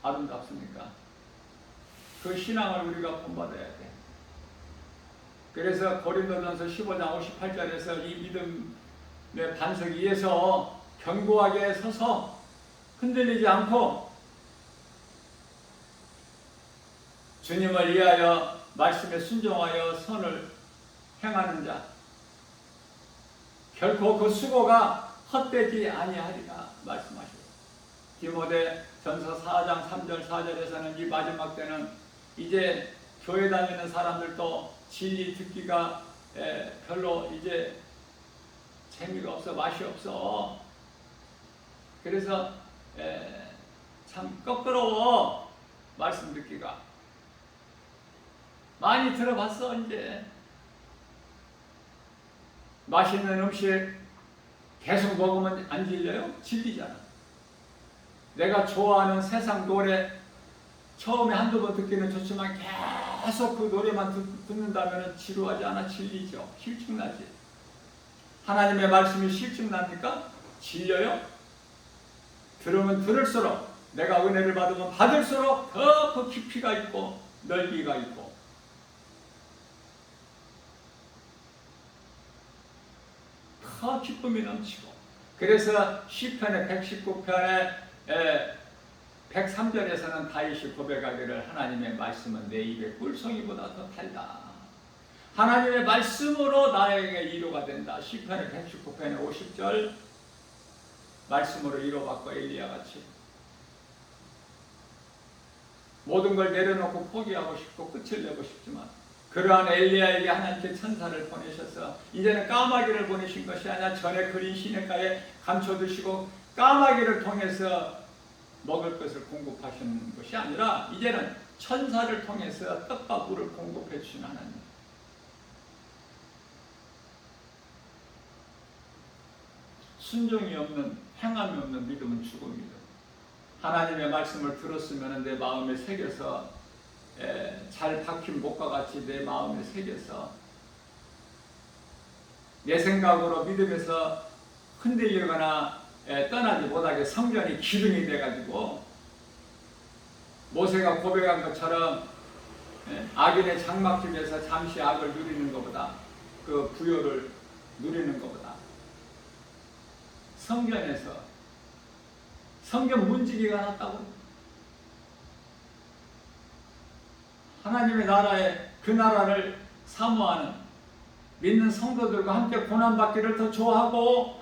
아름답습니까? 그 신앙을 우리가 본받아야 돼. 그래서 고린도전서 15장 58절에서 이 믿음의 반석 위에서 견고하게 서서 흔들리지 않고 주님을 위하여 말씀에 순종하여 선을 행하는 자, 결코 그 수고가 헛되지 아니하리라 말씀하시고, 디모데 전서 4장 3절 4절에서는 이 마지막 때는 이제 교회 다니는 사람들도 진리 듣기가 별로 이제 재미가 없어, 맛이 없어. 그래서 참 껄끄러워, 말씀 듣기가. 많이 들어봤어. 이제 맛있는 음식 계속 먹으면 안 질려요? 질리잖아. 내가 좋아하는 세상 노래 처음에 한두 번 듣기는 좋지만 계속 그 노래만 듣는다면 지루하지 않아? 질리죠. 실증나지. 하나님의 말씀이 실증납니까? 질려요? 들으면 들을수록, 내가 은혜를 받으면 받을수록 더 그 깊이가 있고 넓이가 있고, 더 기쁨이 넘치고. 그래서 시편의 119편의 103절에서는 다윗이 고백하기를 하나님의 말씀은 내 입에 꿀송이보다 더 달다. 하나님의 말씀으로 나에게 위로가 된다. 시편의 119편의 50절 말씀으로 위로받고 엘리야같이 모든 걸 내려놓고 포기하고 싶고 끝을 내고 싶지만, 그러한 엘리야에게 하나님께 천사를 보내셔서 이제는 까마귀를 보내신 것이 아니라 전에 그린 시냇가에 감춰두시고 까마귀를 통해서 먹을 것을 공급하시는 것이 아니라 이제는 천사를 통해서 떡과 물을 공급해 주신 하나님. 순종이 없는, 행함이 없는 믿음은 죽음이다. 하나님의 말씀을 들었으면 내 마음에 새겨서 잘 박힌 목과 같이 내 마음에 새겨서 내 생각으로 믿음에서 흔들리거나 떠나지 못하게 성전이 기둥이 돼가지고, 모세가 고백한 것처럼 악인의 장막집에서 잠시 악을 누리는 것보다, 그 부요를 누리는 것보다 성전에서 성전 문지기가 낫다고. 하나님의 나라에, 그 나라를 사모하는 믿는 성도들과 함께 고난받기를 더 좋아하고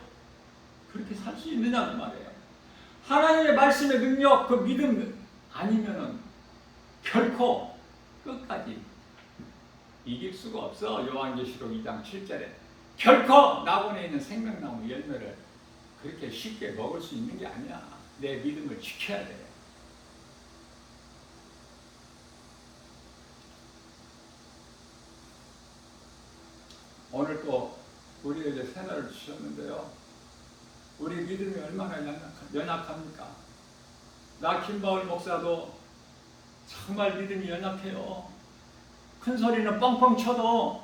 그렇게 살 수 있느냐고 말이에요. 하나님의 말씀의 능력, 그 믿음 아니면은 결코 끝까지 이길 수가 없어. 요한계시록 2장 7절에 결코 낙원에 있는 생명나무 열매를 그렇게 쉽게 먹을 수 있는 게 아니야. 내 믿음을 지켜야 돼. 오늘 또 우리에게 새날을 주셨는데요, 우리 믿음이 얼마나 연약합니까? 나 김바울 목사도 정말 믿음이 연약해요. 큰 소리는 뻥뻥 쳐도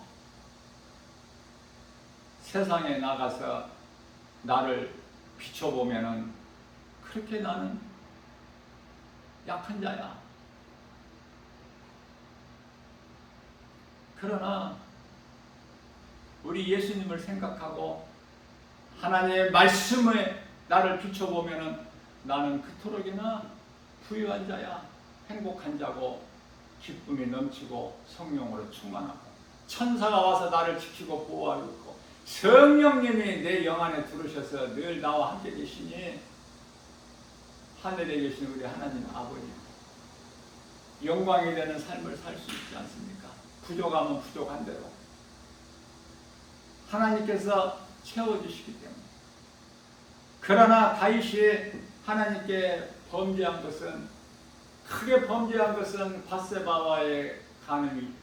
세상에 나가서 나를 비춰보면은 그렇게 나는 약한 자야. 그러나 우리 예수님을 생각하고 하나님의 말씀에 나를 비춰보면은 나는 그토록이나 부유한 자야, 행복한 자고, 기쁨이 넘치고 성령으로 충만하고, 천사가 와서 나를 지키고 보호하고 있고, 성령님이 내 영 안에 들으셔서 늘 나와 함께 계시니, 하늘에 계신 우리 하나님 아버지, 영광이 되는 삶을 살 수 있지 않습니까? 부족하면 부족한 대로 하나님께서 채워주시기 때문에. 그러나 다윗이 하나님께 범죄한 것은, 크게 범죄한 것은 밧세바와의 간음이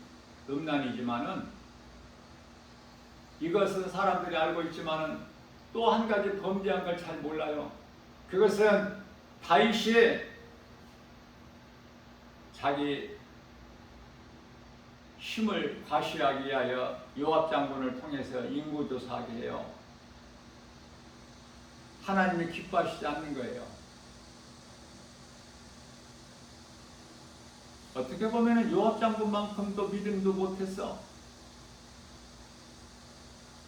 음란이지만은, 이것은 사람들이 알고 있지만은 또 한 가지 범죄한 걸 잘 몰라요. 그것은 다윗이 자기 힘을 과시하기 위하여 요압 장군을 통해서 인구조사하게 해요. 하나님이 기뻐하시지 않는 거예요. 어떻게 보면 요압 장군만큼도 믿음도 못했어.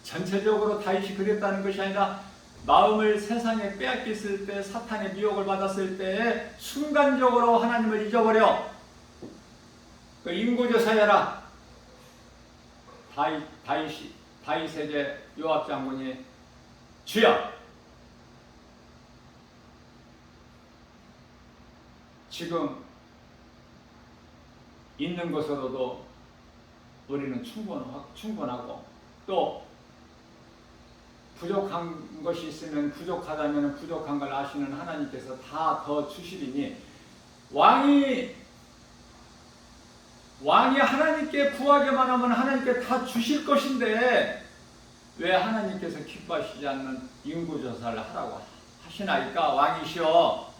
전체적으로 다윗이 그랬다는 것이 아니라 마음을 세상에 빼앗겼을 때, 사탄의 미혹을 받았을 때 순간적으로 하나님을 잊어버려. 그 인구조사여라. 다윗에게 요압 장군이 주여, 지금 있는 것으로도 우리는 충분하고 또 부족한 것이 있으면 부족하다면 부족한 걸 아시는 하나님께서 다 더 주시리니 왕이 하나님께 구하기만 하면 하나님께 다 주실 것인데 왜 하나님께서 기뻐하시지 않는 인구조사를 하라고 하시나이까? 왕이시여,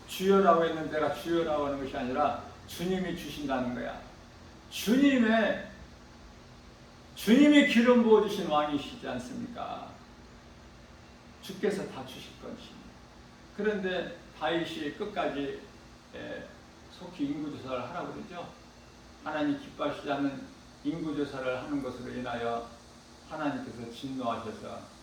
주여라고 했는데 내가 주여라고 하는 것이 아니라 주님이 주신다는 거야. 주님이 기름 부어주신 왕이시지 않습니까? 주께서 다 주실 것입니다. 그런데 다윗이 끝까지 속히 인구조사를 하라고 그러죠. 하나님 기뻐하시지 않는 인구조사를 하는 것으로 인하여 하나님께서 진노하셔서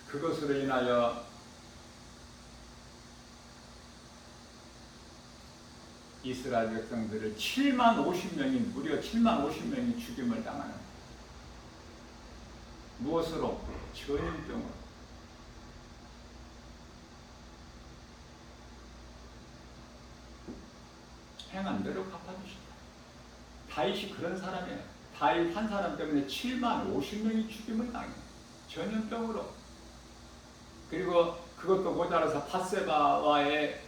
그것으로 인하여 이스라엘 백성들을 7만 50명이 무려 7만 50명이 죽임을 당하는, 무엇으로? 전염병으로. 행한 대로 갚아주신다. 다윗이 그런 사람이에요. 다윗 한 사람 때문에 7만 50명이 죽임을 당해요. 전염병으로. 그리고 그것도 모자라서 밧세바와의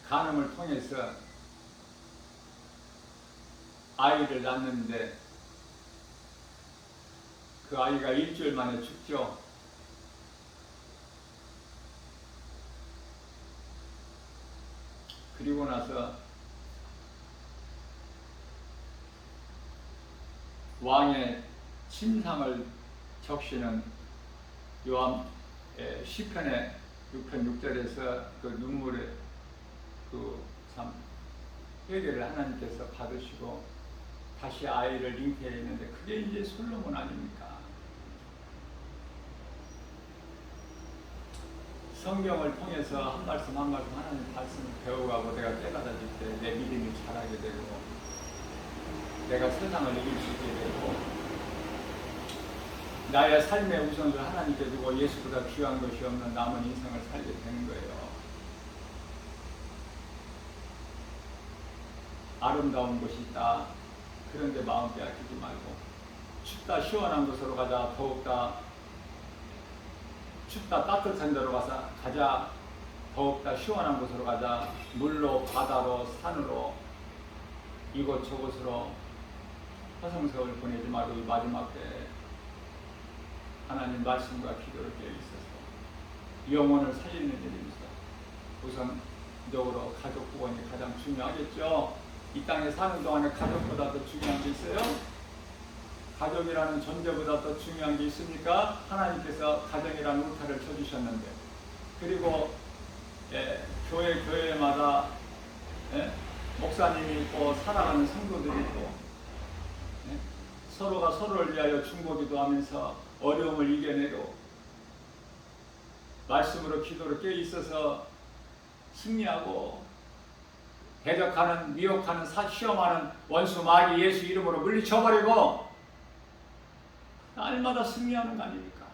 간음을 통해서 아이를 낳는데 그 아이가 일주일 만에 죽죠. 그리고 나서 왕의 침상을 적시는 요한 시편의 6편 6절에서 그 눈물의 참 회개를 하나님께서 받으시고 다시 아이를 잉태했는데 그게 이제 솔로몬 아닙니까? 성경을 통해서 한 말씀 한 말씀 하나님 말씀을 배워가고 내가 깨달아질 때 내 믿음이 자라게 되고 내가 세상을 이길 수 있게 되고 나의 삶의 우선을 하나님께 두고 예수보다 귀한 것이 없는 남은 인생을 살게 되는 거예요. 아름다운 곳이 있다. 그런데 마음 빼앗기지 말고 춥다 시원한 곳으로 가자. 더욱다 춥다 따뜻한 데로 가자. 더욱다 시원한 곳으로 가자. 물로 바다로 산으로 이곳저곳으로 허송세월 보내지 말고 이 마지막 때 하나님 말씀과 기도를 깨어 있어서 영혼을 살리는 일입니다. 우선적으로 가족 구원이 가장 중요하겠죠. 이 땅에 사는 동안에 가족보다 더 중요한 게 있어요? 가족이라는 존재보다 더 중요한 게 있습니까? 하나님께서 가정이라는 울타리를 쳐주셨는데, 그리고 교회마다 목사님이 있고 사랑하는 성도들이 있고 서로가 서로를 위하여 중보기도 하면서 어려움을 이겨내고 말씀으로 기도로 깨어 있어서 승리하고 대적하는 미혹하는 시험하는 원수 마귀 예수 이름으로 물리쳐버리고 날마다 승리하는 거 아닙니까?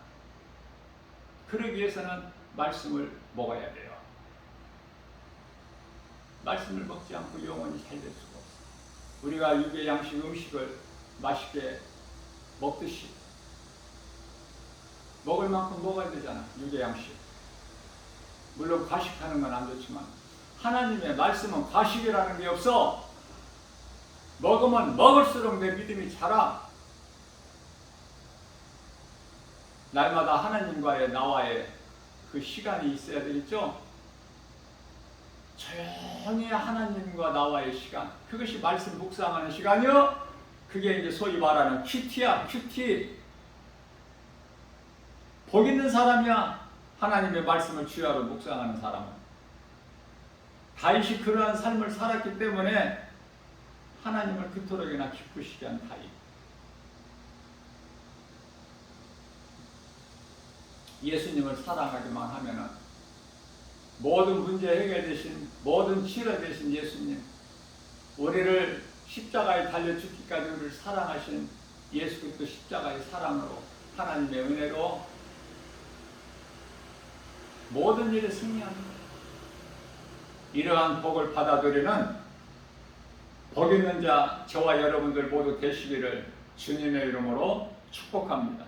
그러기 위해서는 말씀을 먹어야 돼요. 말씀을 먹지 않고 영원히 살 될 수가 없어요. 우리가 육의 양식 음식을 맛있게 먹듯이 먹을 만큼 먹어야 되잖아. 육의 양식. 물론 과식하는 건 안 좋지만 하나님의 말씀은 과식이라는 게 없어. 먹으면 먹을수록 내 믿음이 자라. 날마다 하나님과의 나와의 그 시간이 있어야 되겠죠. 조용히 하나님과 나와의 시간, 그것이 말씀 묵상하는 시간이요. 그게 이제 소위 말하는 큐티야, 큐티. 복 있는 사람이야. 하나님의 말씀을 주야로 묵상하는 사람은. 다윗이 그러한 삶을 살았기 때문에 하나님을 그토록이나 기쁘시게 한 다윗. 예수님을 사랑하기만 하면은 모든 문제 해결되신, 모든 치료되신 예수님, 우리를 십자가에 달려 죽기까지 우리를 사랑하신 예수 그리스도 십자가의 사랑으로, 하나님의 은혜로 모든 일에 승리합니다. 이러한 복을 받아들이는 복 있는 자 저와 여러분들 모두 되시기를 주님의 이름으로 축복합니다.